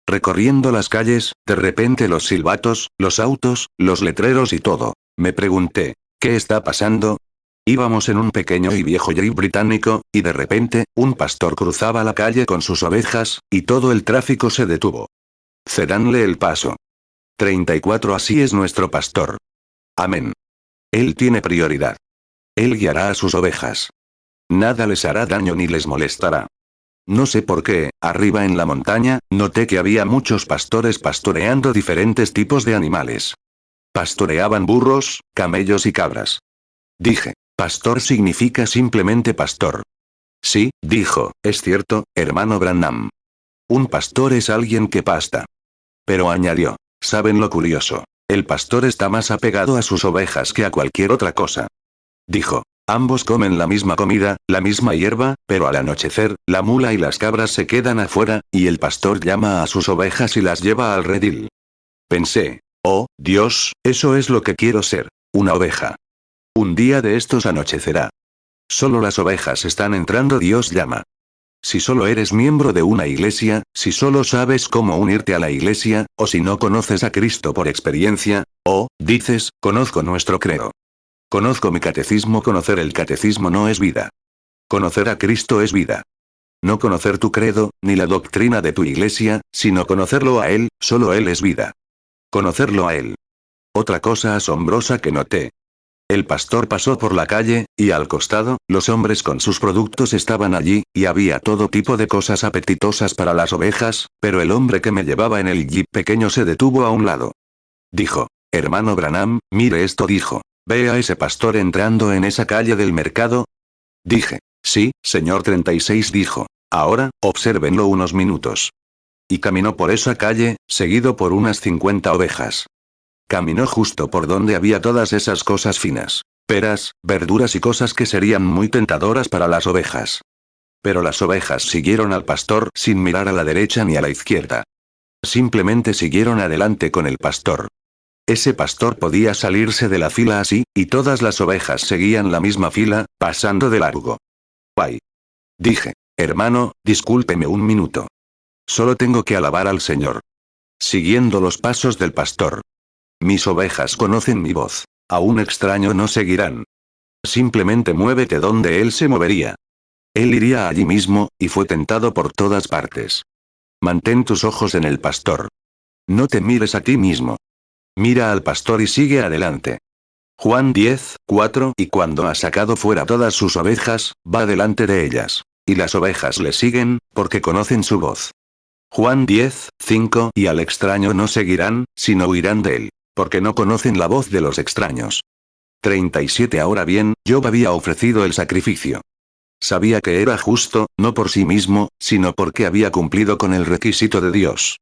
Recorriendo las calles, de repente los silbatos, los autos, los letreros y todo. Me pregunté, ¿qué está pasando? Íbamos en un pequeño y viejo jeep británico, y de repente, un pastor cruzaba la calle con sus ovejas, y todo el tráfico se detuvo. Cédanle el paso. 34. Así es nuestro pastor. Amén. Él tiene prioridad. Él guiará a sus ovejas. Nada les hará daño ni les molestará. No sé por qué, arriba en la montaña, noté que había muchos pastores pastoreando diferentes tipos de animales. Pastoreaban burros, camellos y cabras. Dije, pastor significa simplemente pastor. Sí, dijo, es cierto, hermano Branham. Un pastor es alguien que pasta. Pero añadió, ¿saben lo curioso? El pastor está más apegado a sus ovejas que a cualquier otra cosa. Dijo, ambos comen la misma comida, la misma hierba, pero al anochecer, la mula y las cabras se quedan afuera, y el pastor llama a sus ovejas y las lleva al redil. Pensé, oh, Dios, eso es lo que quiero ser, una oveja. Un día de estos anochecerá. Solo las ovejas están entrando, Dios llama. Si solo eres miembro de una iglesia, si solo sabes cómo unirte a la iglesia, o si no conoces a Cristo por experiencia, o, dices, conozco nuestro credo. Conozco mi catecismo. Conocer el catecismo no es vida. Conocer a Cristo es vida. No conocer tu credo, ni la doctrina de tu iglesia, sino conocerlo a Él, solo Él es vida. Conocerlo a Él. Otra cosa asombrosa que noté. El pastor pasó por la calle, y al costado, los hombres con sus productos estaban allí, y había todo tipo de cosas apetitosas para las ovejas, pero el hombre que me llevaba en el jeep pequeño se detuvo a un lado. Dijo, hermano Branham, mire esto, dijo. ¿Ve a ese pastor entrando en esa calle del mercado? Dije, sí, señor. 36 dijo. Ahora, obsérvenlo unos minutos. Y caminó por esa calle, seguido por unas 50 ovejas. Caminó justo por donde había todas esas cosas finas. Peras, verduras y cosas que serían muy tentadoras para las ovejas. Pero las ovejas siguieron al pastor sin mirar a la derecha ni a la izquierda. Simplemente siguieron adelante con el pastor. Ese pastor podía salirse de la fila así, y todas las ovejas seguían la misma fila, pasando de largo. ¡Ay! Dije, hermano, discúlpeme un minuto. Solo tengo que alabar al Señor. Siguiendo los pasos del pastor. Mis ovejas conocen mi voz. A un extraño no seguirán. Simplemente muévete donde él se movería. Él iría allí mismo, y fue tentado por todas partes. Mantén tus ojos en el pastor. No te mires a ti mismo. Mira al pastor y sigue adelante. Juan 10:4 Y cuando ha sacado fuera todas sus ovejas, va delante de ellas. Y las ovejas le siguen, porque conocen su voz. Juan 10:5 Y al extraño no seguirán, sino huirán de él, porque no conocen la voz de los extraños. 37 Ahora bien, Job había ofrecido el sacrificio. Sabía que era justo, no por sí mismo, sino porque había cumplido con el requisito de Dios.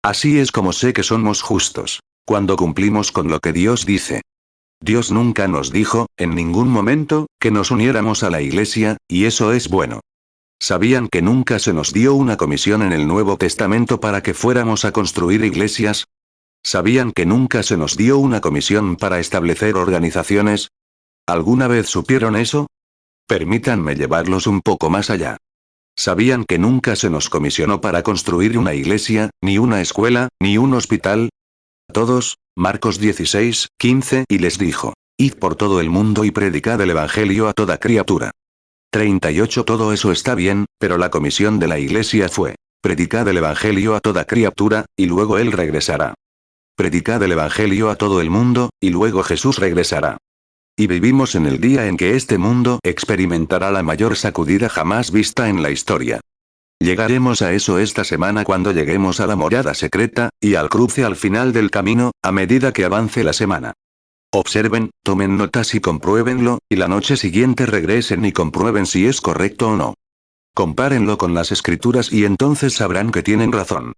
Así es como sé que somos justos. Cuando cumplimos con lo que Dios dice. Dios nunca nos dijo, en ningún momento, que nos uniéramos a la iglesia, y eso es bueno. ¿Sabían que nunca se nos dio una comisión en el Nuevo Testamento para que fuéramos a construir iglesias? ¿Sabían que nunca se nos dio una comisión para establecer organizaciones? ¿Alguna vez supieron eso? Permítanme llevarlos un poco más allá. ¿Sabían que nunca se nos comisionó para construir una iglesia, ni una escuela, ni un hospital? Todos, Marcos 16:15 y les dijo, id por todo el mundo y predicad el evangelio a toda criatura. 38 Todo eso está bien, pero la comisión de la iglesia fue, predicad el evangelio a toda criatura, y luego él regresará. Predicad el evangelio a todo el mundo, y luego Jesús regresará. Y vivimos en el día en que este mundo experimentará la mayor sacudida jamás vista en la historia. Llegaremos a eso esta semana cuando lleguemos a la morada secreta, y al cruce al final del camino, a medida que avance la semana. Observen, tomen notas y compruébenlo, y la noche siguiente regresen y comprueben si es correcto o no. Compárenlo con las escrituras y entonces sabrán que tienen razón.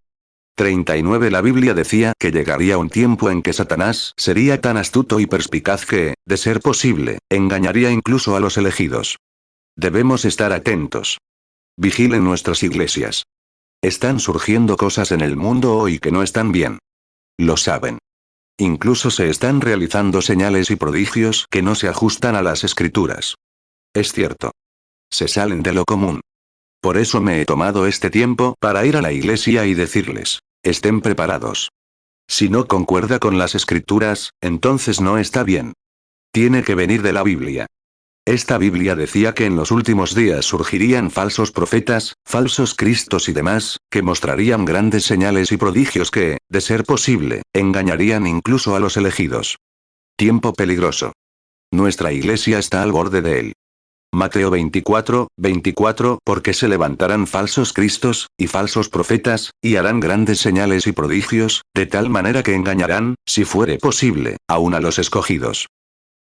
39 La Biblia decía que llegaría un tiempo en que Satanás sería tan astuto y perspicaz que, de ser posible, engañaría incluso a los elegidos. Debemos estar atentos. Vigilen nuestras iglesias. Están surgiendo cosas en el mundo hoy que no están bien. Lo saben. Incluso se están realizando señales y prodigios que no se ajustan a las escrituras. Es cierto. Se salen de lo común. Por eso me he tomado este tiempo para ir a la iglesia y decirles, estén preparados. Si no concuerda con las escrituras, entonces no está bien. Tiene que venir de la Biblia. Esta Biblia decía que en los últimos días surgirían falsos profetas, falsos cristos y demás, que mostrarían grandes señales y prodigios que, de ser posible, engañarían incluso a los elegidos. Tiempo peligroso. Nuestra iglesia está al borde de él. Mateo 24:24 Porque se levantarán falsos cristos, y falsos profetas, y harán grandes señales y prodigios, de tal manera que engañarán, si fuere posible, aun a los escogidos.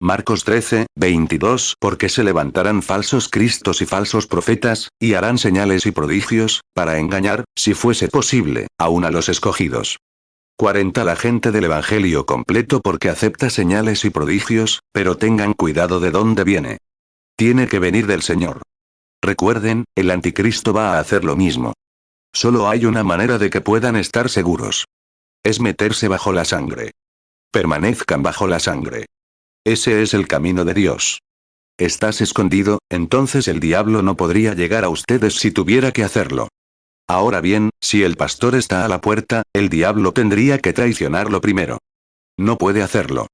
Marcos 13:22 Porque se levantarán falsos cristos y falsos profetas, y harán señales y prodigios, para engañar, si fuese posible, aun a los escogidos. 40 La gente del Evangelio completo porque acepta señales y prodigios, pero tengan cuidado de dónde viene. Tiene que venir del Señor. Recuerden, el anticristo va a hacer lo mismo. Solo hay una manera de que puedan estar seguros. Es meterse bajo la sangre. Permanezcan bajo la sangre. Ese es el camino de Dios. Estás escondido, entonces el diablo no podría llegar a ustedes si tuviera que hacerlo. Ahora bien, si el pastor está a la puerta, el diablo tendría que traicionarlo primero. No puede hacerlo.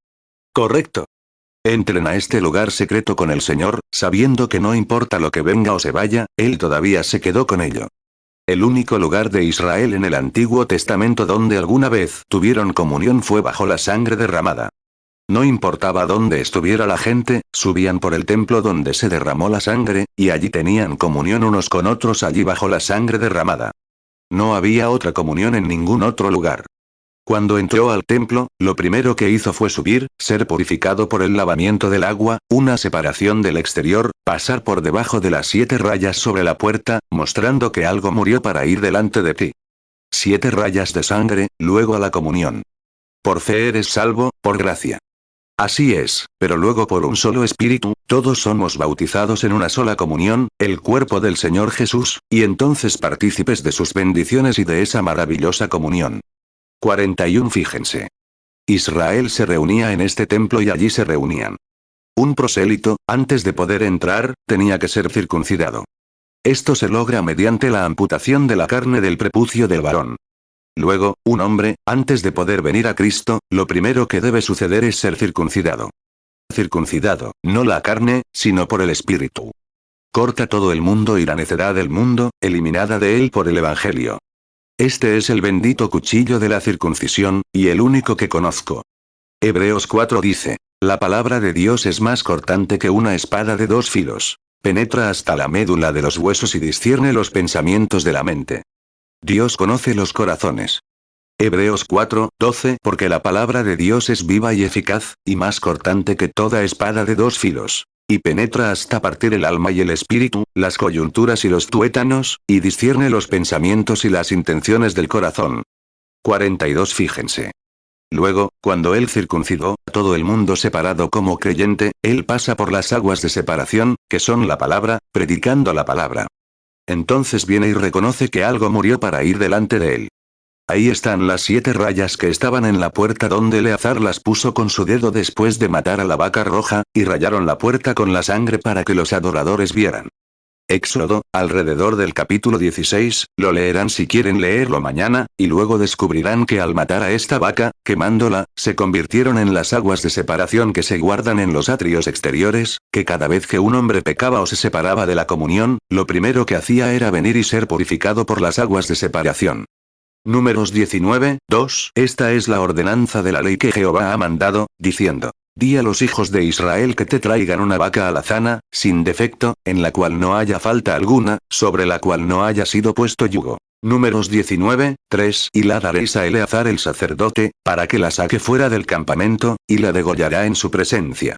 Correcto. Entren a este lugar secreto con el Señor, sabiendo que no importa lo que venga o se vaya, Él todavía se quedó con ello. El único lugar de Israel en el Antiguo Testamento donde alguna vez tuvieron comunión fue bajo la sangre derramada. No importaba dónde estuviera la gente, subían por el templo donde se derramó la sangre, y allí tenían comunión unos con otros allí bajo la sangre derramada. No había otra comunión en ningún otro lugar. Cuando entró al templo, lo primero que hizo fue subir, ser purificado por el lavamiento del agua, una separación del exterior, pasar por debajo de las 7 rayas sobre la puerta, mostrando que algo murió para ir delante de ti. 7 rayas de sangre, luego a la comunión. Por fe eres salvo, por gracia. Así es, pero luego por un solo espíritu, todos somos bautizados en una sola comunión, el cuerpo del Señor Jesús, y entonces partícipes de sus bendiciones y de esa maravillosa comunión. 41 Fíjense. Israel se reunía en este templo y allí se reunían. Un prosélito, antes de poder entrar, tenía que ser circuncidado. Esto se logra mediante la amputación de la carne del prepucio del varón. Luego, un hombre, antes de poder venir a Cristo, lo primero que debe suceder es ser circuncidado. Circuncidado, no la carne, sino por el Espíritu. Corta todo el mundo y la necedad del mundo, eliminada de él por el Evangelio. Este es el bendito cuchillo de la circuncisión, y el único que conozco. Hebreos 4 dice, la palabra de Dios es más cortante que una espada de dos filos. Penetra hasta la médula de los huesos y discierne los pensamientos de la mente. Dios conoce los corazones. Hebreos 4, 12 porque la palabra de Dios es viva y eficaz, y más cortante que toda espada de dos filos. Y penetra hasta partir el alma y el espíritu, las coyunturas y los tuétanos, y discierne los pensamientos y las intenciones del corazón. 42 Fíjense. Luego, cuando él circuncidó a todo el mundo separado como creyente, él pasa por las aguas de separación, que son la palabra, predicando la palabra. Entonces viene y reconoce que algo murió para ir delante de él. Ahí están las 7 rayas que estaban en la puerta donde Eleazar las puso con su dedo después de matar a la vaca roja, y rayaron la puerta con la sangre para que los adoradores vieran. Éxodo, alrededor del capítulo 16, lo leerán si quieren leerlo mañana, y luego descubrirán que al matar a esta vaca, quemándola, se convirtieron en las aguas de separación que se guardan en los atrios exteriores, que cada vez que un hombre pecaba o se separaba de la comunión, lo primero que hacía era venir y ser purificado por las aguas de separación. Números 19, 2 Esta es la ordenanza de la ley que Jehová ha mandado, diciendo: Di a los hijos de Israel que te traigan una vaca alazana, sin defecto, en la cual no haya falta alguna, sobre la cual no haya sido puesto yugo. Números 19, 3 Y la daréis a Eleazar el sacerdote, para que la saque fuera del campamento, y la degollará en su presencia.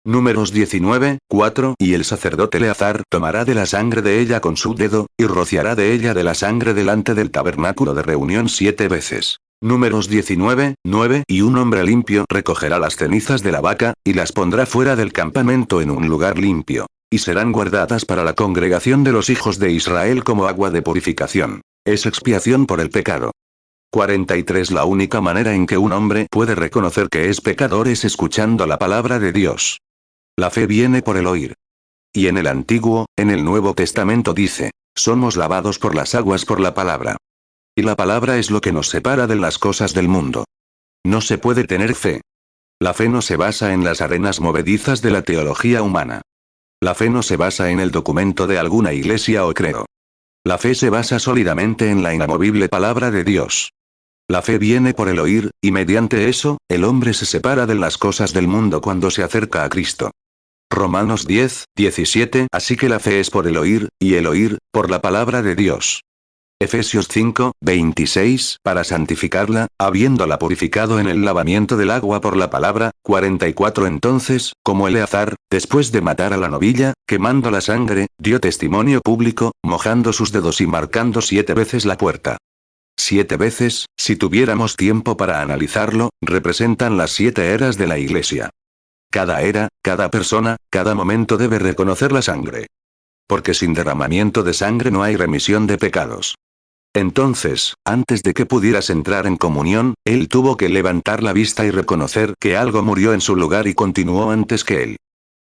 Números 19, 4 Y el sacerdote Eleazar tomará de la sangre de ella con su dedo, y rociará de ella de la sangre delante del tabernáculo de reunión 7 veces. Números 19, 9 Y un hombre limpio recogerá las cenizas de la vaca, y las pondrá fuera del campamento en un lugar limpio. Y serán guardadas para la congregación de los hijos de Israel como agua de purificación. Es expiación por el pecado. 43 La única manera en que un hombre puede reconocer que es pecador es escuchando la palabra de Dios. La fe viene por el oír. Y en el Antiguo, en el Nuevo Testamento dice, somos lavados por las aguas por la palabra. Y la palabra es lo que nos separa de las cosas del mundo. No se puede tener fe. La fe no se basa en las arenas movedizas de la teología humana. La fe no se basa en el documento de alguna iglesia o credo. La fe se basa sólidamente en la inamovible palabra de Dios. La fe viene por el oír, y mediante eso, el hombre se separa de las cosas del mundo cuando se acerca a Cristo. Romanos 10, 17 Así que la fe es por el oír, y el oír, por la palabra de Dios. Efesios 5, 26 Para santificarla, habiéndola purificado en el lavamiento del agua por la palabra. 44 Entonces, como Eleazar, después de matar a la novilla, quemando la sangre, dio testimonio público, mojando sus dedos y marcando 7 veces la puerta. 7 veces, si tuviéramos tiempo para analizarlo, representan las 7 eras de la iglesia. Cada era, cada persona, cada momento debe reconocer la sangre. Porque sin derramamiento de sangre no hay remisión de pecados. Entonces, antes de que pudieras entrar en comunión, él tuvo que levantar la vista y reconocer que algo murió en su lugar y continuó antes que él.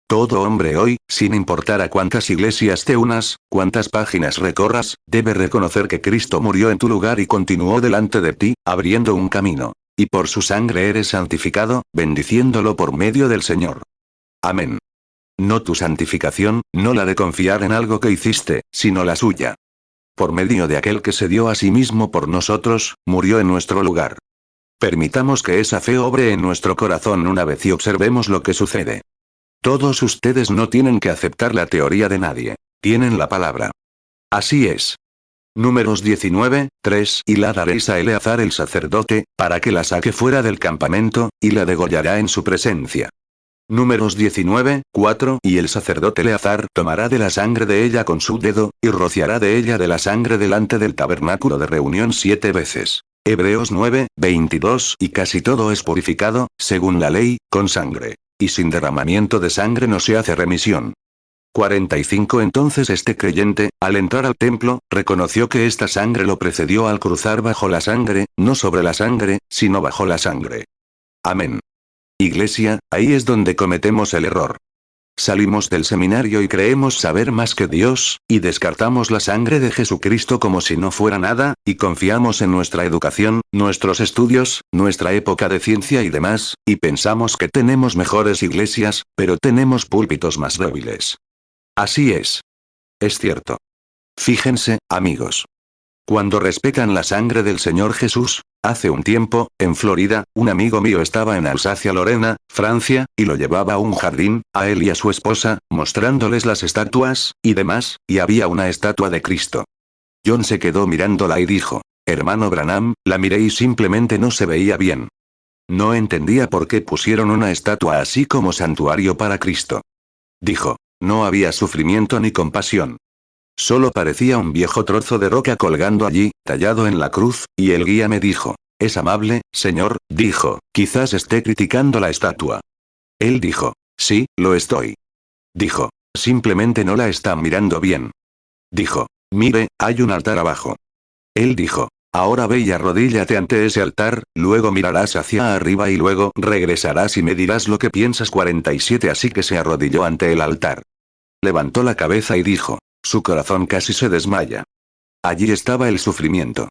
Todo hombre hoy, sin importar a cuántas iglesias te unas, cuántas páginas recorras, debe reconocer que Cristo murió en tu lugar y continuó delante de ti, abriendo un camino. Y por su sangre eres santificado, bendiciéndolo por medio del Señor. Amén. No tu santificación, no la de confiar en algo que hiciste, sino la suya. Por medio de aquel que se dio a sí mismo por nosotros, murió en nuestro lugar. Permitamos que esa fe obre en nuestro corazón una vez y observemos lo que sucede. Todos ustedes no tienen que aceptar la teoría de nadie. Tienen la palabra. Así es. Números 19, 3 Y la daréis a Eleazar el sacerdote, para que la saque fuera del campamento, y la degollará en su presencia. Números 19, 4 Y el sacerdote Eleazar tomará de la sangre de ella con su dedo, y rociará de ella de la sangre delante del tabernáculo de reunión 7 veces. Hebreos 9, 22 Y casi todo es purificado, según la ley, con sangre. Y sin derramamiento de sangre no se hace remisión. 45 Entonces este creyente, al entrar al templo, reconoció que esta sangre lo precedió al cruzar bajo la sangre, no sobre la sangre, sino bajo la sangre. Amén. Iglesia, ahí es donde cometemos el error. Salimos del seminario y creemos saber más que Dios, y descartamos la sangre de Jesucristo como si no fuera nada, y confiamos en nuestra educación, nuestros estudios, nuestra época de ciencia y demás, y pensamos que tenemos mejores iglesias, pero tenemos púlpitos más débiles. Así es. Es cierto. Fíjense, amigos. Cuando respetan la sangre del Señor Jesús, hace un tiempo, en Florida, un amigo mío estaba en Alsacia-Lorena, Francia, y lo llevaba a un jardín, a él y a su esposa, mostrándoles las estatuas, y demás, y había una estatua de Cristo. John se quedó mirándola y dijo, hermano Branham, la miré y simplemente no se veía bien. No entendía por qué pusieron una estatua así como santuario para Cristo. Dijo, no había sufrimiento ni compasión. Solo parecía un viejo trozo de roca colgando allí, tallado en la cruz, y el guía me dijo, es amable, señor, dijo, quizás esté criticando la estatua. Él dijo, sí, lo estoy. Dijo, simplemente no la está mirando bien. Dijo, mire, hay un altar abajo. Él dijo, ahora ve y arrodíllate ante ese altar, luego mirarás hacia arriba y luego regresarás y me dirás lo que piensas. 47. Así que se arrodilló ante el altar. Levantó la cabeza y dijo, su corazón casi se desmaya. Allí estaba el sufrimiento.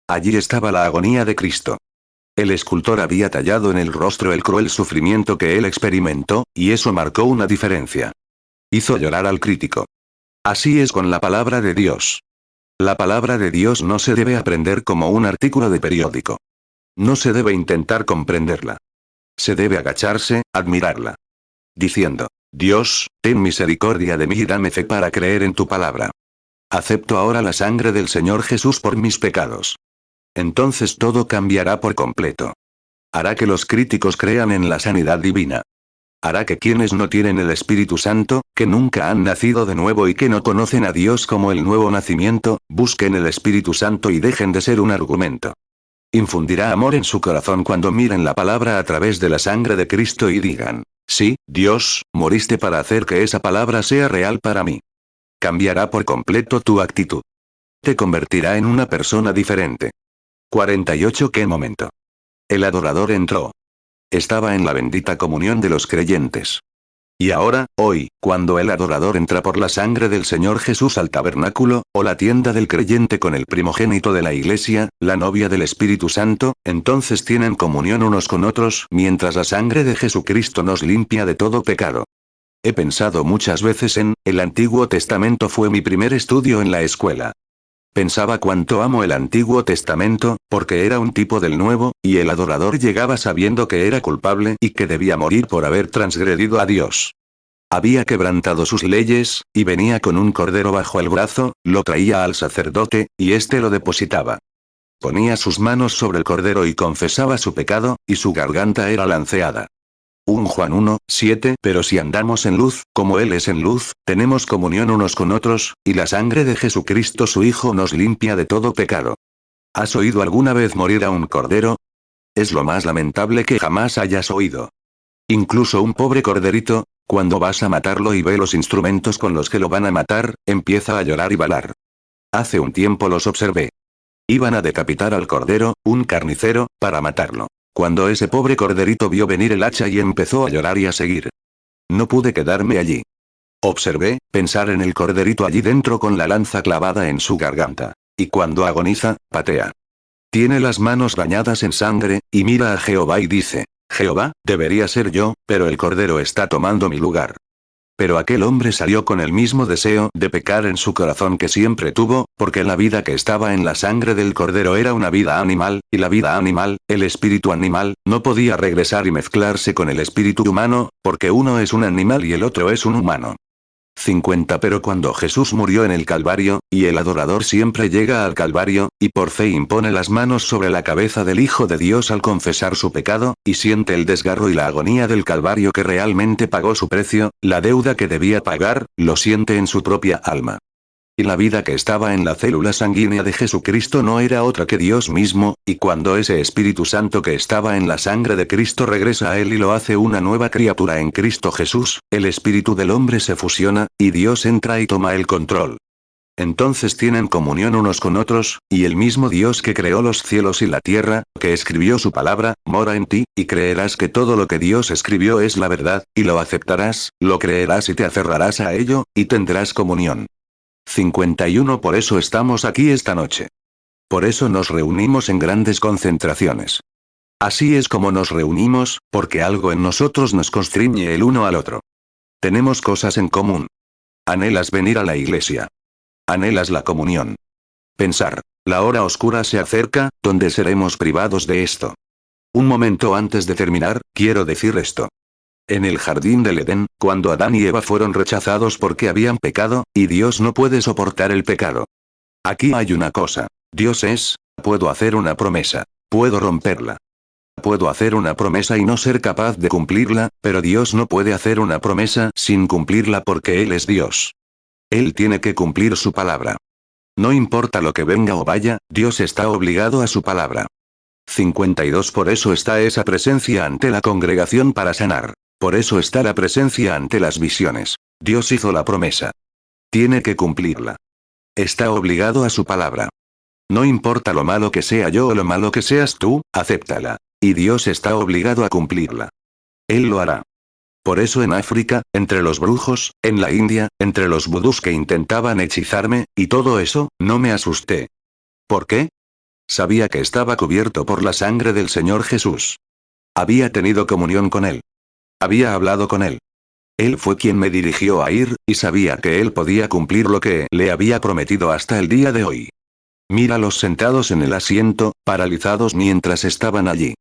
Allí estaba la agonía de Cristo. El escultor había tallado en el rostro el cruel sufrimiento que él experimentó, y eso marcó una diferencia. Hizo llorar al crítico. Así es con la palabra de Dios. La palabra de Dios no se debe aprender como un artículo de periódico. No se debe intentar comprenderla. Se debe agacharse, admirarla. Diciendo, Dios, ten misericordia de mí y dame fe para creer en tu palabra. Acepto ahora la sangre del Señor Jesús por mis pecados. Entonces todo cambiará por completo. Hará que los críticos crean en la sanidad divina. Hará que quienes no tienen el Espíritu Santo, que nunca han nacido de nuevo y que no conocen a Dios como el nuevo nacimiento, busquen el Espíritu Santo y dejen de ser un argumento. Infundirá amor en su corazón cuando miren la palabra a través de la sangre de Cristo y digan, sí, Dios, moriste para hacer que esa palabra sea real para mí. Cambiará por completo tu actitud. Te convertirá en una persona diferente. 48. ¿Qué momento? El adorador entró. Estaba en la bendita comunión de los creyentes. Y ahora, hoy, cuando el adorador entra por la sangre del Señor Jesús al tabernáculo, o la tienda del creyente con el primogénito de la iglesia, la novia del Espíritu Santo, entonces tienen comunión unos con otros, mientras la sangre de Jesucristo nos limpia de todo pecado. He pensado muchas veces en, el Antiguo Testamento fue mi primer estudio en la escuela. Pensaba cuánto amo el Antiguo Testamento, porque era un tipo del Nuevo, y el adorador llegaba sabiendo que era culpable y que debía morir por haber transgredido a Dios. Había quebrantado sus leyes, y venía con un cordero bajo el brazo, lo traía al sacerdote, y éste lo depositaba. Ponía sus manos sobre el cordero y confesaba su pecado, y su garganta era lanceada. 1 Juan 1, 7. Pero si andamos en luz, como Él es en luz, tenemos comunión unos con otros, y la sangre de Jesucristo su Hijo nos limpia de todo pecado. ¿Has oído alguna vez morir a un cordero? Es lo más lamentable que jamás hayas oído. Incluso un pobre corderito, cuando vas a matarlo y ve los instrumentos con los que lo van a matar, empieza a llorar y balar. Hace un tiempo los observé. Iban a decapitar al cordero, un carnicero, para matarlo. Cuando ese pobre corderito vio venir el hacha y empezó a llorar y a seguir. No pude quedarme allí. Observé, pensar en el corderito allí dentro con la lanza clavada en su garganta. Y cuando agoniza, patea. Tiene las manos bañadas en sangre, y mira a Jehová y dice, Jehová, debería ser yo, pero el cordero está tomando mi lugar. Pero aquel hombre salió con el mismo deseo de pecar en su corazón que siempre tuvo, porque la vida que estaba en la sangre del cordero era una vida animal, y la vida animal, el espíritu animal, no podía regresar y mezclarse con el espíritu humano, porque uno es un animal y el otro es un humano. 50. Pero cuando Jesús murió en el Calvario, y el adorador siempre llega al Calvario, y por fe impone las manos sobre la cabeza del Hijo de Dios al confesar su pecado, y siente el desgarro y la agonía del Calvario que realmente pagó su precio, la deuda que debía pagar, lo siente en su propia alma. Y la vida que estaba en la célula sanguínea de Jesucristo no era otra que Dios mismo, y cuando ese Espíritu Santo que estaba en la sangre de Cristo regresa a él y lo hace una nueva criatura en Cristo Jesús, el espíritu del hombre se fusiona, y Dios entra y toma el control. Entonces tienen comunión unos con otros, y el mismo Dios que creó los cielos y la tierra, que escribió su palabra, mora en ti, y creerás que todo lo que Dios escribió es la verdad, y lo aceptarás, lo creerás y te aferrarás a ello, y tendrás comunión. 51. Por eso estamos aquí esta noche. Por eso nos reunimos en grandes concentraciones. Así es como nos reunimos, porque algo en nosotros nos constriñe el uno al otro. Tenemos cosas en común. Anhelas venir a la iglesia. Anhelas la comunión. Pensar. La hora oscura se acerca, donde seremos privados de esto. Un momento antes de terminar, quiero decir esto. En el jardín del Edén, cuando Adán y Eva fueron rechazados porque habían pecado, y Dios no puede soportar el pecado. Aquí hay una cosa. Dios es, puedo hacer una promesa. Puedo romperla. Puedo hacer una promesa y no ser capaz de cumplirla, pero Dios no puede hacer una promesa sin cumplirla porque Él es Dios. Él tiene que cumplir su palabra. No importa lo que venga o vaya, Dios está obligado a su palabra. 52. Por eso está esa presencia ante la congregación para sanar. Por eso está la presencia ante las visiones. Dios hizo la promesa. Tiene que cumplirla. Está obligado a su palabra. No importa lo malo que sea yo o lo malo que seas tú, acéptala. Y Dios está obligado a cumplirla. Él lo hará. Por eso en África, entre los brujos, en la India, entre los vudús que intentaban hechizarme, y todo eso, no me asusté. ¿Por qué? Sabía que estaba cubierto por la sangre del Señor Jesús. Había tenido comunión con Él. Había hablado con Él. Él fue quien me dirigió a ir, y sabía que Él podía cumplir lo que le había prometido hasta el día de hoy. Míralos sentados en el asiento, paralizados mientras estaban allí.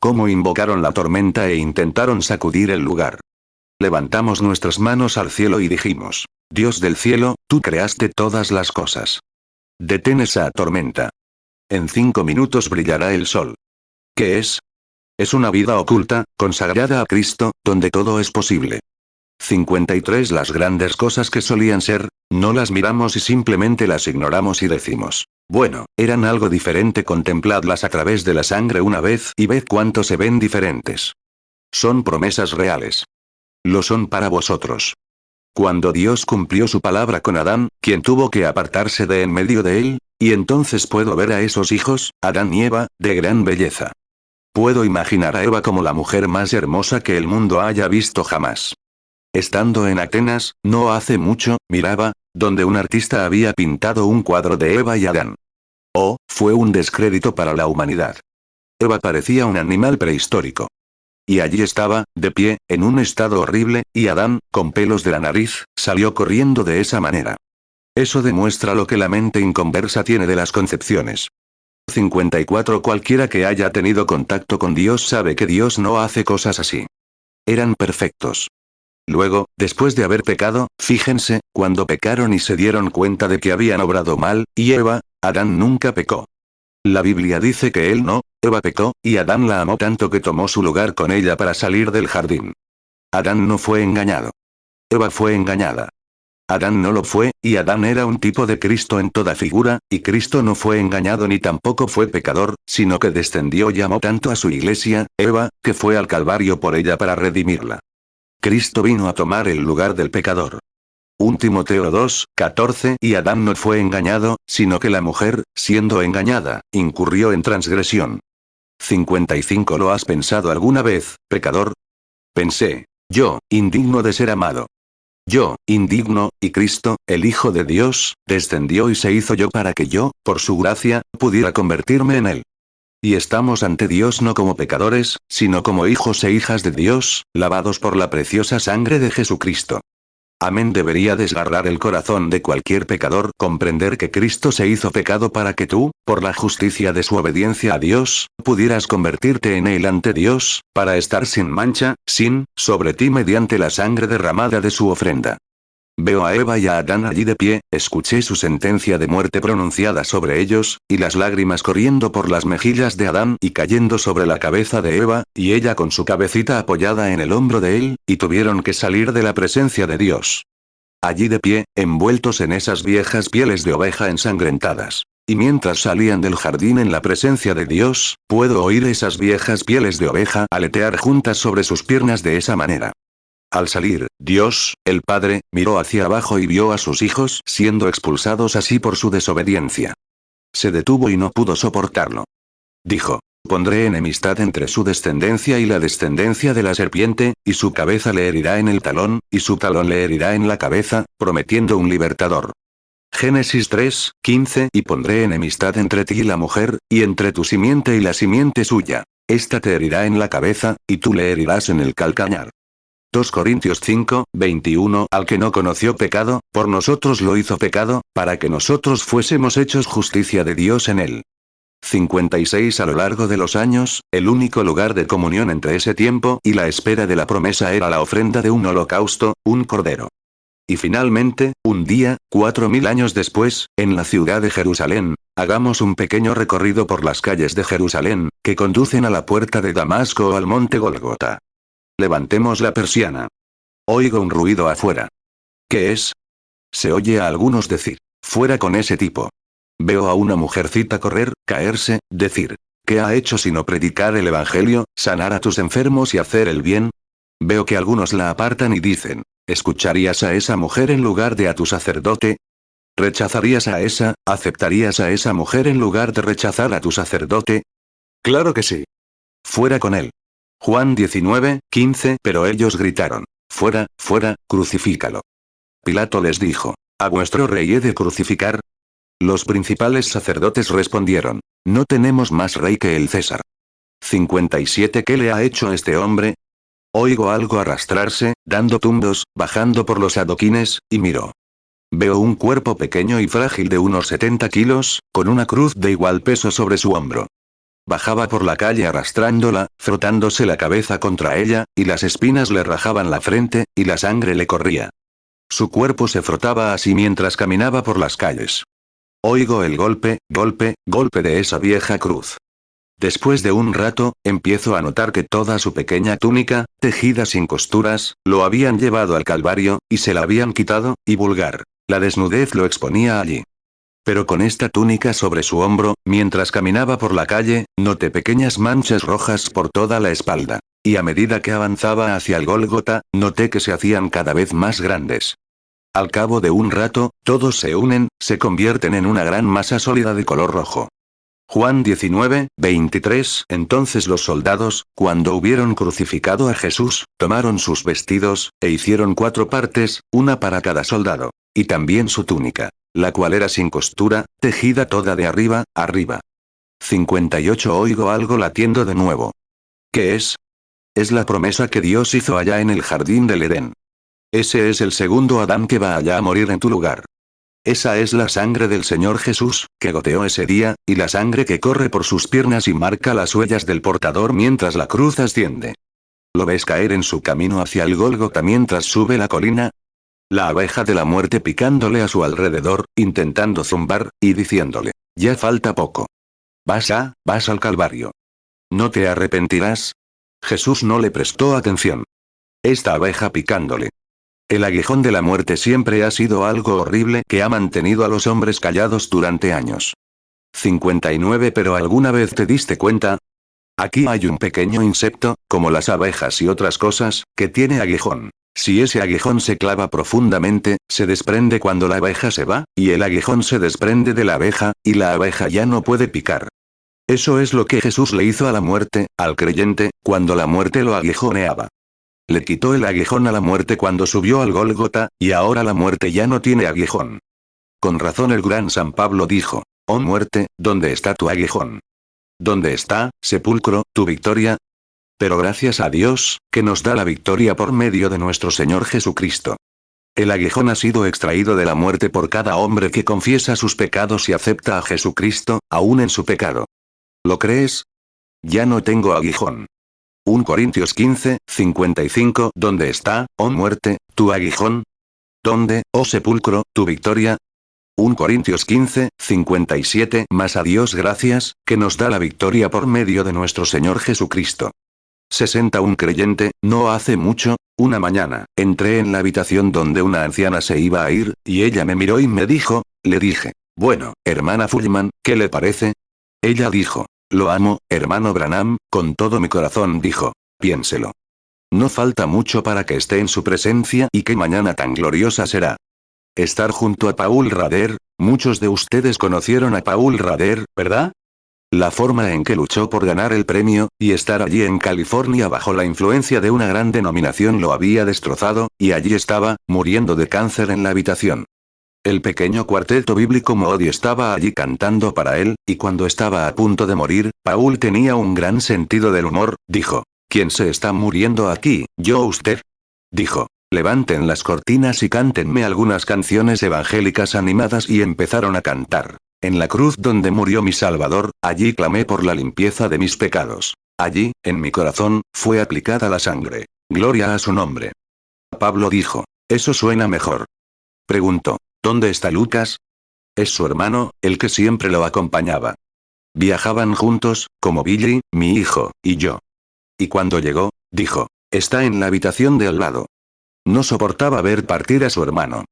Cómo invocaron la tormenta e intentaron sacudir el lugar. Levantamos nuestras manos al cielo y dijimos: Dios del cielo, tú creaste todas las cosas. Detén esa tormenta. En 5 minutos brillará el sol. ¿Qué es? Es una vida oculta, consagrada a Cristo, donde todo es posible. 53. Las grandes cosas que solían ser, no las miramos y simplemente las ignoramos y decimos: bueno, eran algo diferente. Contempladlas a través de la sangre una vez y ved cuánto se ven diferentes. Son promesas reales. Lo son para vosotros. Cuando Dios cumplió su palabra con Adán, quien tuvo que apartarse de en medio de él, y entonces puedo ver a esos hijos, Adán y Eva, de gran belleza. Puedo imaginar a Eva como la mujer más hermosa que el mundo haya visto jamás. Estando en Atenas, no hace mucho, miraba, donde un artista había pintado un cuadro de Eva y Adán. Oh, fue un descrédito para la humanidad. Eva parecía un animal prehistórico. Y allí estaba, de pie, en un estado horrible, y Adán, con pelos de la nariz, salió corriendo de esa manera. Eso demuestra lo que la mente inconversa tiene de las concepciones. 54. Cualquiera que haya tenido contacto con Dios sabe que Dios no hace cosas así. Eran perfectos. Luego, después de haber pecado, fíjense, cuando pecaron y se dieron cuenta de que habían obrado mal, y Eva, Adán nunca pecó. La Biblia dice que él no, Eva pecó, y Adán la amó tanto que tomó su lugar con ella para salir del jardín. Adán no fue engañado. Eva fue engañada. Adán no lo fue, y Adán era un tipo de Cristo en toda figura, y Cristo no fue engañado ni tampoco fue pecador, sino que descendió y amó tanto a su iglesia, Eva, que fue al Calvario por ella para redimirla. Cristo vino a tomar el lugar del pecador. 1 Timoteo 2, 14. Y Adán no fue engañado, sino que la mujer, siendo engañada, incurrió en transgresión. 55. ¿Lo has pensado alguna vez, pecador? Pensé: yo, indigno de ser amado. Yo, indigno, y Cristo, el Hijo de Dios, descendió y se hizo yo para que yo, por su gracia, pudiera convertirme en él. Y estamos ante Dios no como pecadores, sino como hijos e hijas de Dios, lavados por la preciosa sangre de Jesucristo. Amén. Debería desgarrar el corazón de cualquier pecador comprender que Cristo se hizo pecado para que tú, por la justicia de su obediencia a Dios, pudieras convertirte en él ante Dios, para estar sin mancha, sobre ti mediante la sangre derramada de su ofrenda. Veo a Eva y a Adán allí de pie, escuché su sentencia de muerte pronunciada sobre ellos, y las lágrimas corriendo por las mejillas de Adán y cayendo sobre la cabeza de Eva, y ella con su cabecita apoyada en el hombro de él, y tuvieron que salir de la presencia de Dios. Allí de pie, envueltos en esas viejas pieles de oveja ensangrentadas. Y mientras salían del jardín en la presencia de Dios, puedo oír esas viejas pieles de oveja aletear juntas sobre sus piernas de esa manera. Al salir, Dios, el Padre, miró hacia abajo y vio a sus hijos siendo expulsados así por su desobediencia. Se detuvo y no pudo soportarlo. Dijo: pondré enemistad entre su descendencia y la descendencia de la serpiente, y su cabeza le herirá en el talón, y su talón le herirá en la cabeza, prometiendo un libertador. Génesis 3, 15. Y pondré enemistad entre ti y la mujer, y entre tu simiente y la simiente suya. Esta te herirá en la cabeza, y tú le herirás en el calcañar. 2 Corintios 5, 21. Al que no conoció pecado, por nosotros lo hizo pecado, para que nosotros fuésemos hechos justicia de Dios en él. 56. A lo largo de los años, el único lugar de comunión entre ese tiempo y la espera de la promesa era la ofrenda de un holocausto, un cordero. Y finalmente, un día, 4000 años después, en la ciudad de Jerusalén, hagamos un pequeño recorrido por las calles de Jerusalén, que conducen a la puerta de Damasco o al monte Golgota. Levantemos la persiana. Oigo un ruido afuera. ¿Qué es? Se oye a algunos decir, fuera con ese tipo. Veo a una mujercita correr, caerse, decir, ¿qué ha hecho sino predicar el evangelio, sanar a tus enfermos y hacer el bien? Veo que algunos la apartan y dicen, ¿escucharías a esa mujer en lugar de a tu sacerdote? ¿Rechazarías a esa, aceptarías a esa mujer en lugar de rechazar a tu sacerdote? Claro que sí. Fuera con él. Juan 19, 15. Pero ellos gritaron, fuera, fuera, crucifícalo. Pilato les dijo, ¿a vuestro rey he de crucificar? Los principales sacerdotes respondieron, no tenemos más rey que el César. 57. ¿Qué le ha hecho este hombre? Oigo algo arrastrarse, dando tumbos, bajando por los adoquines, y miro. Veo un cuerpo pequeño y frágil de unos 70 kilos, con una cruz de igual peso sobre su hombro. Bajaba por la calle arrastrándola, frotándose la cabeza contra ella, y las espinas le rajaban la frente, y la sangre le corría. Su cuerpo se frotaba así mientras caminaba por las calles. Oigo el golpe, golpe, golpe de esa vieja cruz. Después de un rato, empiezo a notar que toda su pequeña túnica, tejida sin costuras, lo habían llevado al Calvario, y se la habían quitado, y vulgar. La desnudez lo exponía allí. Pero con esta túnica sobre su hombro, mientras caminaba por la calle, noté pequeñas manchas rojas por toda la espalda. Y a medida que avanzaba hacia el Gólgota, noté que se hacían cada vez más grandes. Al cabo de un rato, todos se unen, se convierten en una gran masa sólida de color rojo. Juan 19, 23. Entonces los soldados, cuando hubieron crucificado a Jesús, tomaron sus vestidos, e hicieron 4 partes, una para cada soldado. Y también su túnica, la cual era sin costura, tejida toda de arriba, arriba. 58. Oigo algo latiendo de nuevo. ¿Qué es? Es la promesa que Dios hizo allá en el jardín del Edén. Ese es el segundo Adán que va allá a morir en tu lugar. Esa es la sangre del Señor Jesús, que goteó ese día, y la sangre que corre por sus piernas y marca las huellas del portador mientras la cruz asciende. ¿Lo ves caer en su camino hacia el Gólgota mientras sube la colina? La abeja de la muerte picándole a su alrededor, intentando zumbar, y diciéndole, ya falta poco. Vas al Calvario. ¿No te arrepentirás? Jesús no le prestó atención. Esta abeja picándole. El aguijón de la muerte siempre ha sido algo horrible que ha mantenido a los hombres callados durante años. 59. ¿Pero alguna vez te diste cuenta? Aquí hay un pequeño insecto, como las abejas y otras cosas, que tiene aguijón. Si ese aguijón se clava profundamente, se desprende cuando la abeja se va, y el aguijón se desprende de la abeja, y la abeja ya no puede picar. Eso es lo que Jesús le hizo a la muerte, al creyente, cuando la muerte lo aguijoneaba. Le quitó el aguijón a la muerte cuando subió al Gólgota, y ahora la muerte ya no tiene aguijón. Con razón el gran San Pablo dijo, oh muerte, ¿dónde está tu aguijón? ¿Dónde está, sepulcro, tu victoria? Pero gracias a Dios, que nos da la victoria por medio de nuestro Señor Jesucristo. El aguijón ha sido extraído de la muerte por cada hombre que confiesa sus pecados y acepta a Jesucristo, aún en su pecado. ¿Lo crees? Ya no tengo aguijón. 1 Corintios 15, 55. ¿Dónde está, oh muerte, tu aguijón? ¿Dónde, oh sepulcro, tu victoria? 1 Corintios 15, 57. Mas a Dios gracias, que nos da la victoria por medio de nuestro Señor Jesucristo. 60. Un creyente, no hace mucho, una mañana, entré en la habitación donde una anciana se iba a ir, y ella me miró y me dijo, le dije, bueno, hermana Fullman, ¿qué le parece? Ella dijo, lo amo, hermano Branham, con todo mi corazón dijo, piénselo. No falta mucho para que esté en su presencia y qué mañana tan gloriosa será. Estar junto a Paul Rader, muchos de ustedes conocieron a Paul Rader, ¿verdad? La forma en que luchó por ganar el premio, y estar allí en California bajo la influencia de una gran denominación lo había destrozado, y allí estaba, muriendo de cáncer en la habitación. El pequeño cuarteto bíblico Moody estaba allí cantando para él, y cuando estaba a punto de morir, Paul tenía un gran sentido del humor, dijo, ¿quién se está muriendo aquí, yo o usted? Dijo. Levanten las cortinas y cántenme algunas canciones evangélicas animadas y empezaron a cantar. En la cruz donde murió mi Salvador, allí clamé por la limpieza de mis pecados. Allí, en mi corazón, fue aplicada la sangre. Gloria a su nombre. Pablo dijo. Eso suena mejor. Preguntó. ¿Dónde está Lucas? Es su hermano, el que siempre lo acompañaba. Viajaban juntos, como Billy, mi hijo, y yo. Y cuando llegó, dijo. Está en la habitación de al lado. No soportaba ver partir a su hermano.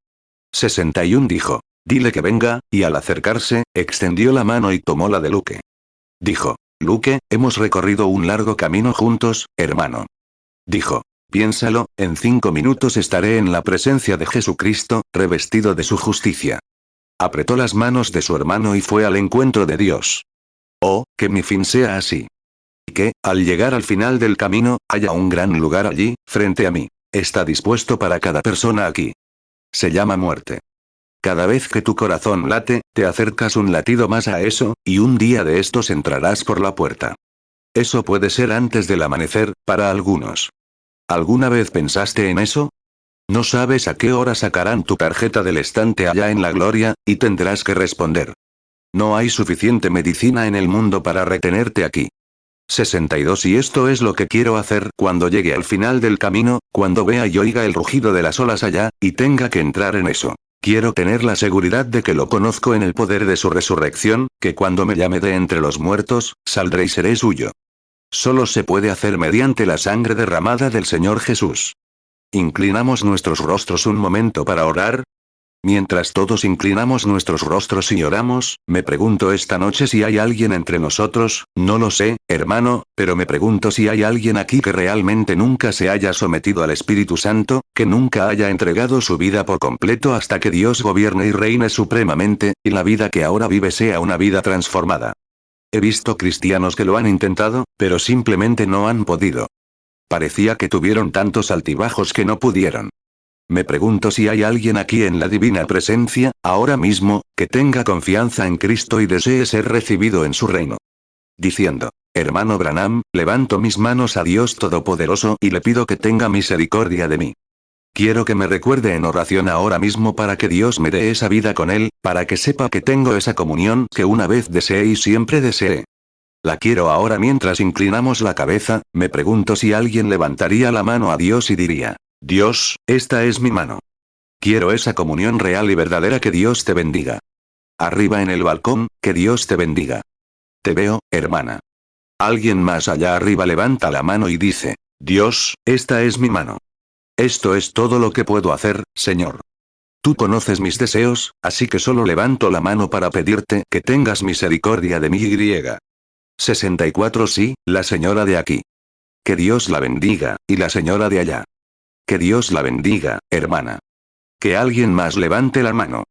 61 dijo. Dile que venga, y al acercarse, extendió la mano y tomó la de Luke. Dijo. Luke, hemos recorrido un largo camino juntos, hermano. Dijo. Piénsalo, en 5 minutos estaré en la presencia de Jesucristo, revestido de su justicia. Apretó las manos de su hermano y fue al encuentro de Dios. Oh, que mi fin sea así. Y que, al llegar al final del camino, haya un gran lugar allí, frente a mí. Está dispuesto para cada persona aquí. Se llama muerte. Cada vez que tu corazón late, te acercas un latido más a eso, y un día de estos entrarás por la puerta. Eso puede ser antes del amanecer, para algunos. ¿Alguna vez pensaste en eso? No sabes a qué hora sacarán tu tarjeta del estante allá en la gloria, y tendrás que responder. No hay suficiente medicina en el mundo para retenerte aquí. 62 Y esto es lo que quiero hacer cuando llegue al final del camino, cuando vea y oiga el rugido de las olas allá, y tenga que entrar en eso. Quiero tener la seguridad de que lo conozco en el poder de su resurrección, que cuando me llame de entre los muertos, saldré y seré suyo. Solo se puede hacer mediante la sangre derramada del Señor Jesús. ¿Inclinamos nuestros rostros un momento para orar? Mientras todos inclinamos nuestros rostros y oramos, me pregunto esta noche si hay alguien entre nosotros, no lo sé, hermano, pero me pregunto si hay alguien aquí que realmente nunca se haya sometido al Espíritu Santo, que nunca haya entregado su vida por completo hasta que Dios gobierne y reine supremamente, y la vida que ahora vive sea una vida transformada. He visto cristianos que lo han intentado, pero simplemente no han podido. Parecía que tuvieron tantos altibajos que no pudieron. Me pregunto si hay alguien aquí en la divina presencia, ahora mismo, que tenga confianza en Cristo y desee ser recibido en su reino. Diciendo, hermano Branham, levanto mis manos a Dios Todopoderoso y le pido que tenga misericordia de mí. Quiero que me recuerde en oración ahora mismo para que Dios me dé esa vida con Él, para que sepa que tengo esa comunión que una vez deseé y siempre deseé. La quiero ahora. Mientras inclinamos la cabeza, me pregunto si alguien levantaría la mano a Dios y diría, Dios, esta es mi mano. Quiero esa comunión real y verdadera. Que Dios te bendiga. Arriba en el balcón, que Dios te bendiga. Te veo, hermana. Alguien más allá arriba levanta la mano y dice, Dios, esta es mi mano. Esto es todo lo que puedo hacer, Señor. Tú conoces mis deseos, así que solo levanto la mano para pedirte que tengas misericordia de mí. 64 Sí, la señora de aquí. Que Dios la bendiga, y la señora de allá. Que Dios la bendiga, hermana. Que alguien más levante la mano.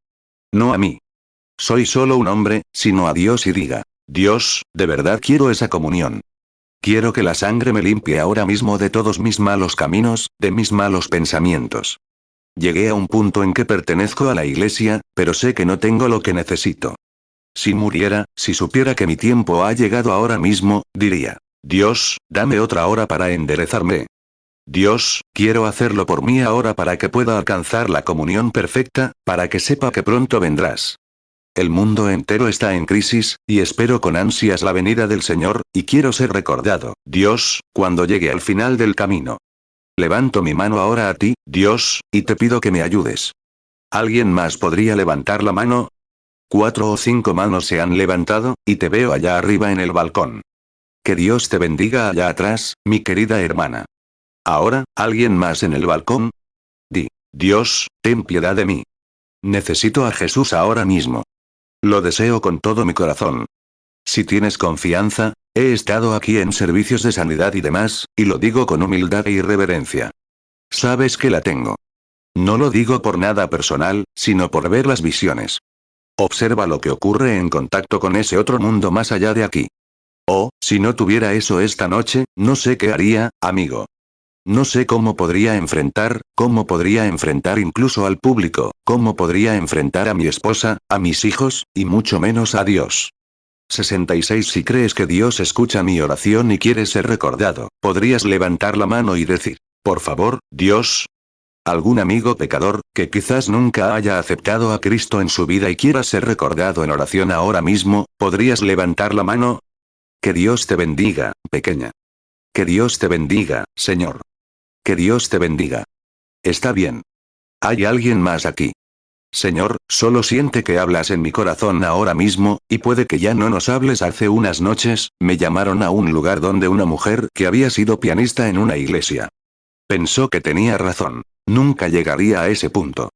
No a mí. Soy solo un hombre, sino a Dios y diga, Dios, de verdad quiero esa comunión. Quiero que la sangre me limpie ahora mismo de todos mis malos caminos, de mis malos pensamientos. Llegué a un punto en que pertenezco a la iglesia, pero sé que no tengo lo que necesito. Si muriera, si supiera que mi tiempo ha llegado ahora mismo, diría, Dios, dame otra hora para enderezarme. Dios, quiero hacerlo por mí ahora para que pueda alcanzar la comunión perfecta, para que sepa que pronto vendrás. El mundo entero está en crisis, y espero con ansias la venida del Señor, y quiero ser recordado, Dios, cuando llegue al final del camino. Levanto mi mano ahora a ti, Dios, y te pido que me ayudes. ¿Alguien más podría levantar la mano? 4 o 5 manos se han levantado, y te veo allá arriba en el balcón. Que Dios te bendiga allá atrás, mi querida hermana. Ahora, ¿alguien más en el balcón? Di, Dios, ten piedad de mí. Necesito a Jesús ahora mismo. Lo deseo con todo mi corazón. Si tienes confianza, he estado aquí en servicios de sanidad y demás, y lo digo con humildad e irreverencia. Sabes que la tengo. No lo digo por nada personal, sino por ver las visiones. Observa lo que ocurre en contacto con ese otro mundo más allá de aquí. Oh, si no tuviera eso esta noche, no sé qué haría, amigo. No sé cómo podría enfrentar incluso al público, cómo podría enfrentar a mi esposa, a mis hijos, y mucho menos a Dios. 66 Si crees que Dios escucha mi oración y quieres ser recordado, podrías levantar la mano y decir, por favor, Dios, ¿Algún amigo pecador, que quizás nunca haya aceptado a Cristo en su vida y quiera ser recordado en oración ahora mismo, podrías levantar la mano? Que Dios te bendiga, pequeña. Que Dios te bendiga, Señor. Que Dios te bendiga. Está bien. ¿Hay alguien más aquí? Señor, solo siente que hablas en mi corazón ahora mismo, y puede que ya no nos hables. Hace unas noches, me llamaron a un lugar donde una mujer que había sido pianista en una iglesia. Pensó que tenía razón. Nunca llegaría a ese punto.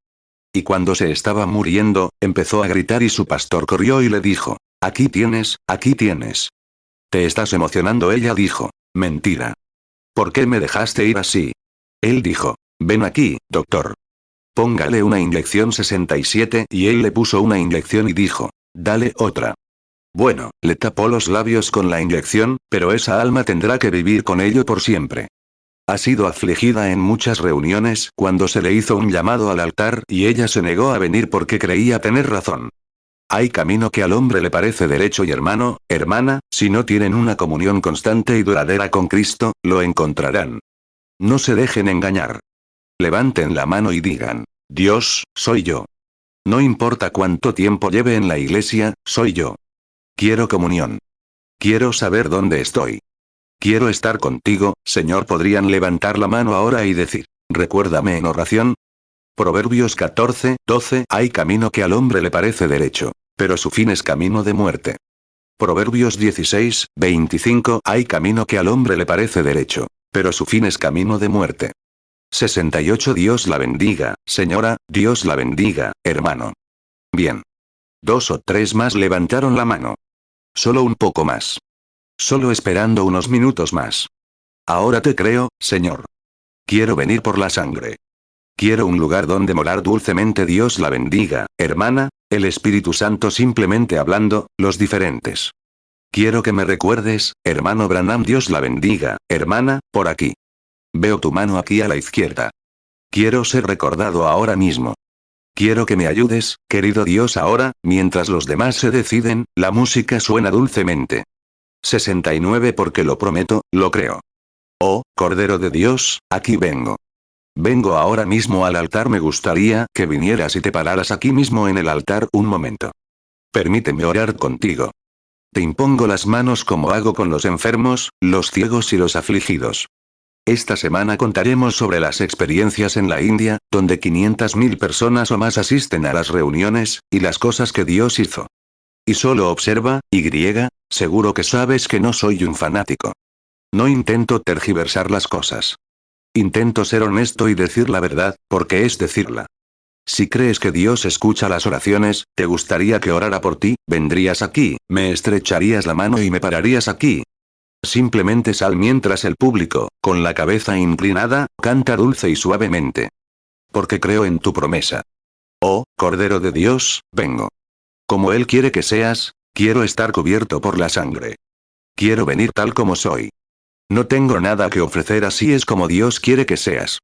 Y cuando se estaba muriendo, empezó a gritar y su pastor corrió y le dijo, aquí tienes, aquí tienes. Te estás emocionando, ella dijo. Mentira. ¿Por qué me dejaste ir así? Él dijo, ven aquí, doctor. Póngale una inyección 67 y él le puso una inyección y dijo, dale otra. Bueno, le tapó los labios con la inyección, pero esa alma tendrá que vivir con ello por siempre. Ha sido afligida en muchas reuniones cuando se le hizo un llamado al altar y ella se negó a venir porque creía tener razón. Hay camino que al hombre le parece derecho y hermano, hermana, si no tienen una comunión constante y duradera con Cristo, lo encontrarán. No se dejen engañar. Levanten la mano y digan, Dios, soy yo. No importa cuánto tiempo lleve en la iglesia, soy yo. Quiero comunión. Quiero saber dónde estoy. Quiero estar contigo, Señor. ¿Podrían levantar la mano ahora y decir, recuérdame en oración? Proverbios 14:12. Hay camino que al hombre le parece derecho, pero su fin es camino de muerte. Proverbios 16:25. Hay camino que al hombre le parece derecho, pero su fin es camino de muerte. 68. Dios la bendiga, señora, Dios la bendiga, hermano. Bien. 2 o 3 más levantaron la mano. Solo un poco más. Solo esperando unos minutos más. Ahora te creo, Señor. Quiero venir por la sangre. Quiero un lugar donde morar dulcemente. Dios la bendiga, hermana, el Espíritu Santo simplemente hablando, los diferentes. Quiero que me recuerdes, hermano Branham. Dios la bendiga, hermana, por aquí. Veo tu mano aquí a la izquierda. Quiero ser recordado ahora mismo. Quiero que me ayudes, querido Dios. Ahora, mientras los demás se deciden, la música suena dulcemente. 69. Porque lo prometo, lo creo. Oh, Cordero de Dios, aquí vengo. Vengo ahora mismo al altar. Me gustaría que vinieras y te pararas aquí mismo en el altar un momento. Permíteme orar contigo. Te impongo las manos como hago con los enfermos, los ciegos y los afligidos. Esta semana contaremos sobre las experiencias en la India, donde 500.000 personas o más asisten a las reuniones, y las cosas que Dios hizo. Y solo observa, seguro que sabes que no soy un fanático. No intento tergiversar las cosas. Intento ser honesto y decir la verdad, porque es decirla. Si crees que Dios escucha las oraciones, te gustaría que orara por ti, vendrías aquí, me estrecharías la mano y me pararías aquí. Simplemente sal mientras el público, con la cabeza inclinada, canta dulce y suavemente. Porque creo en tu promesa. Oh, Cordero de Dios, vengo. Como Él quiere que seas, quiero estar cubierto por la sangre. Quiero venir tal como soy. No tengo nada que ofrecer, así es como Dios quiere que seas.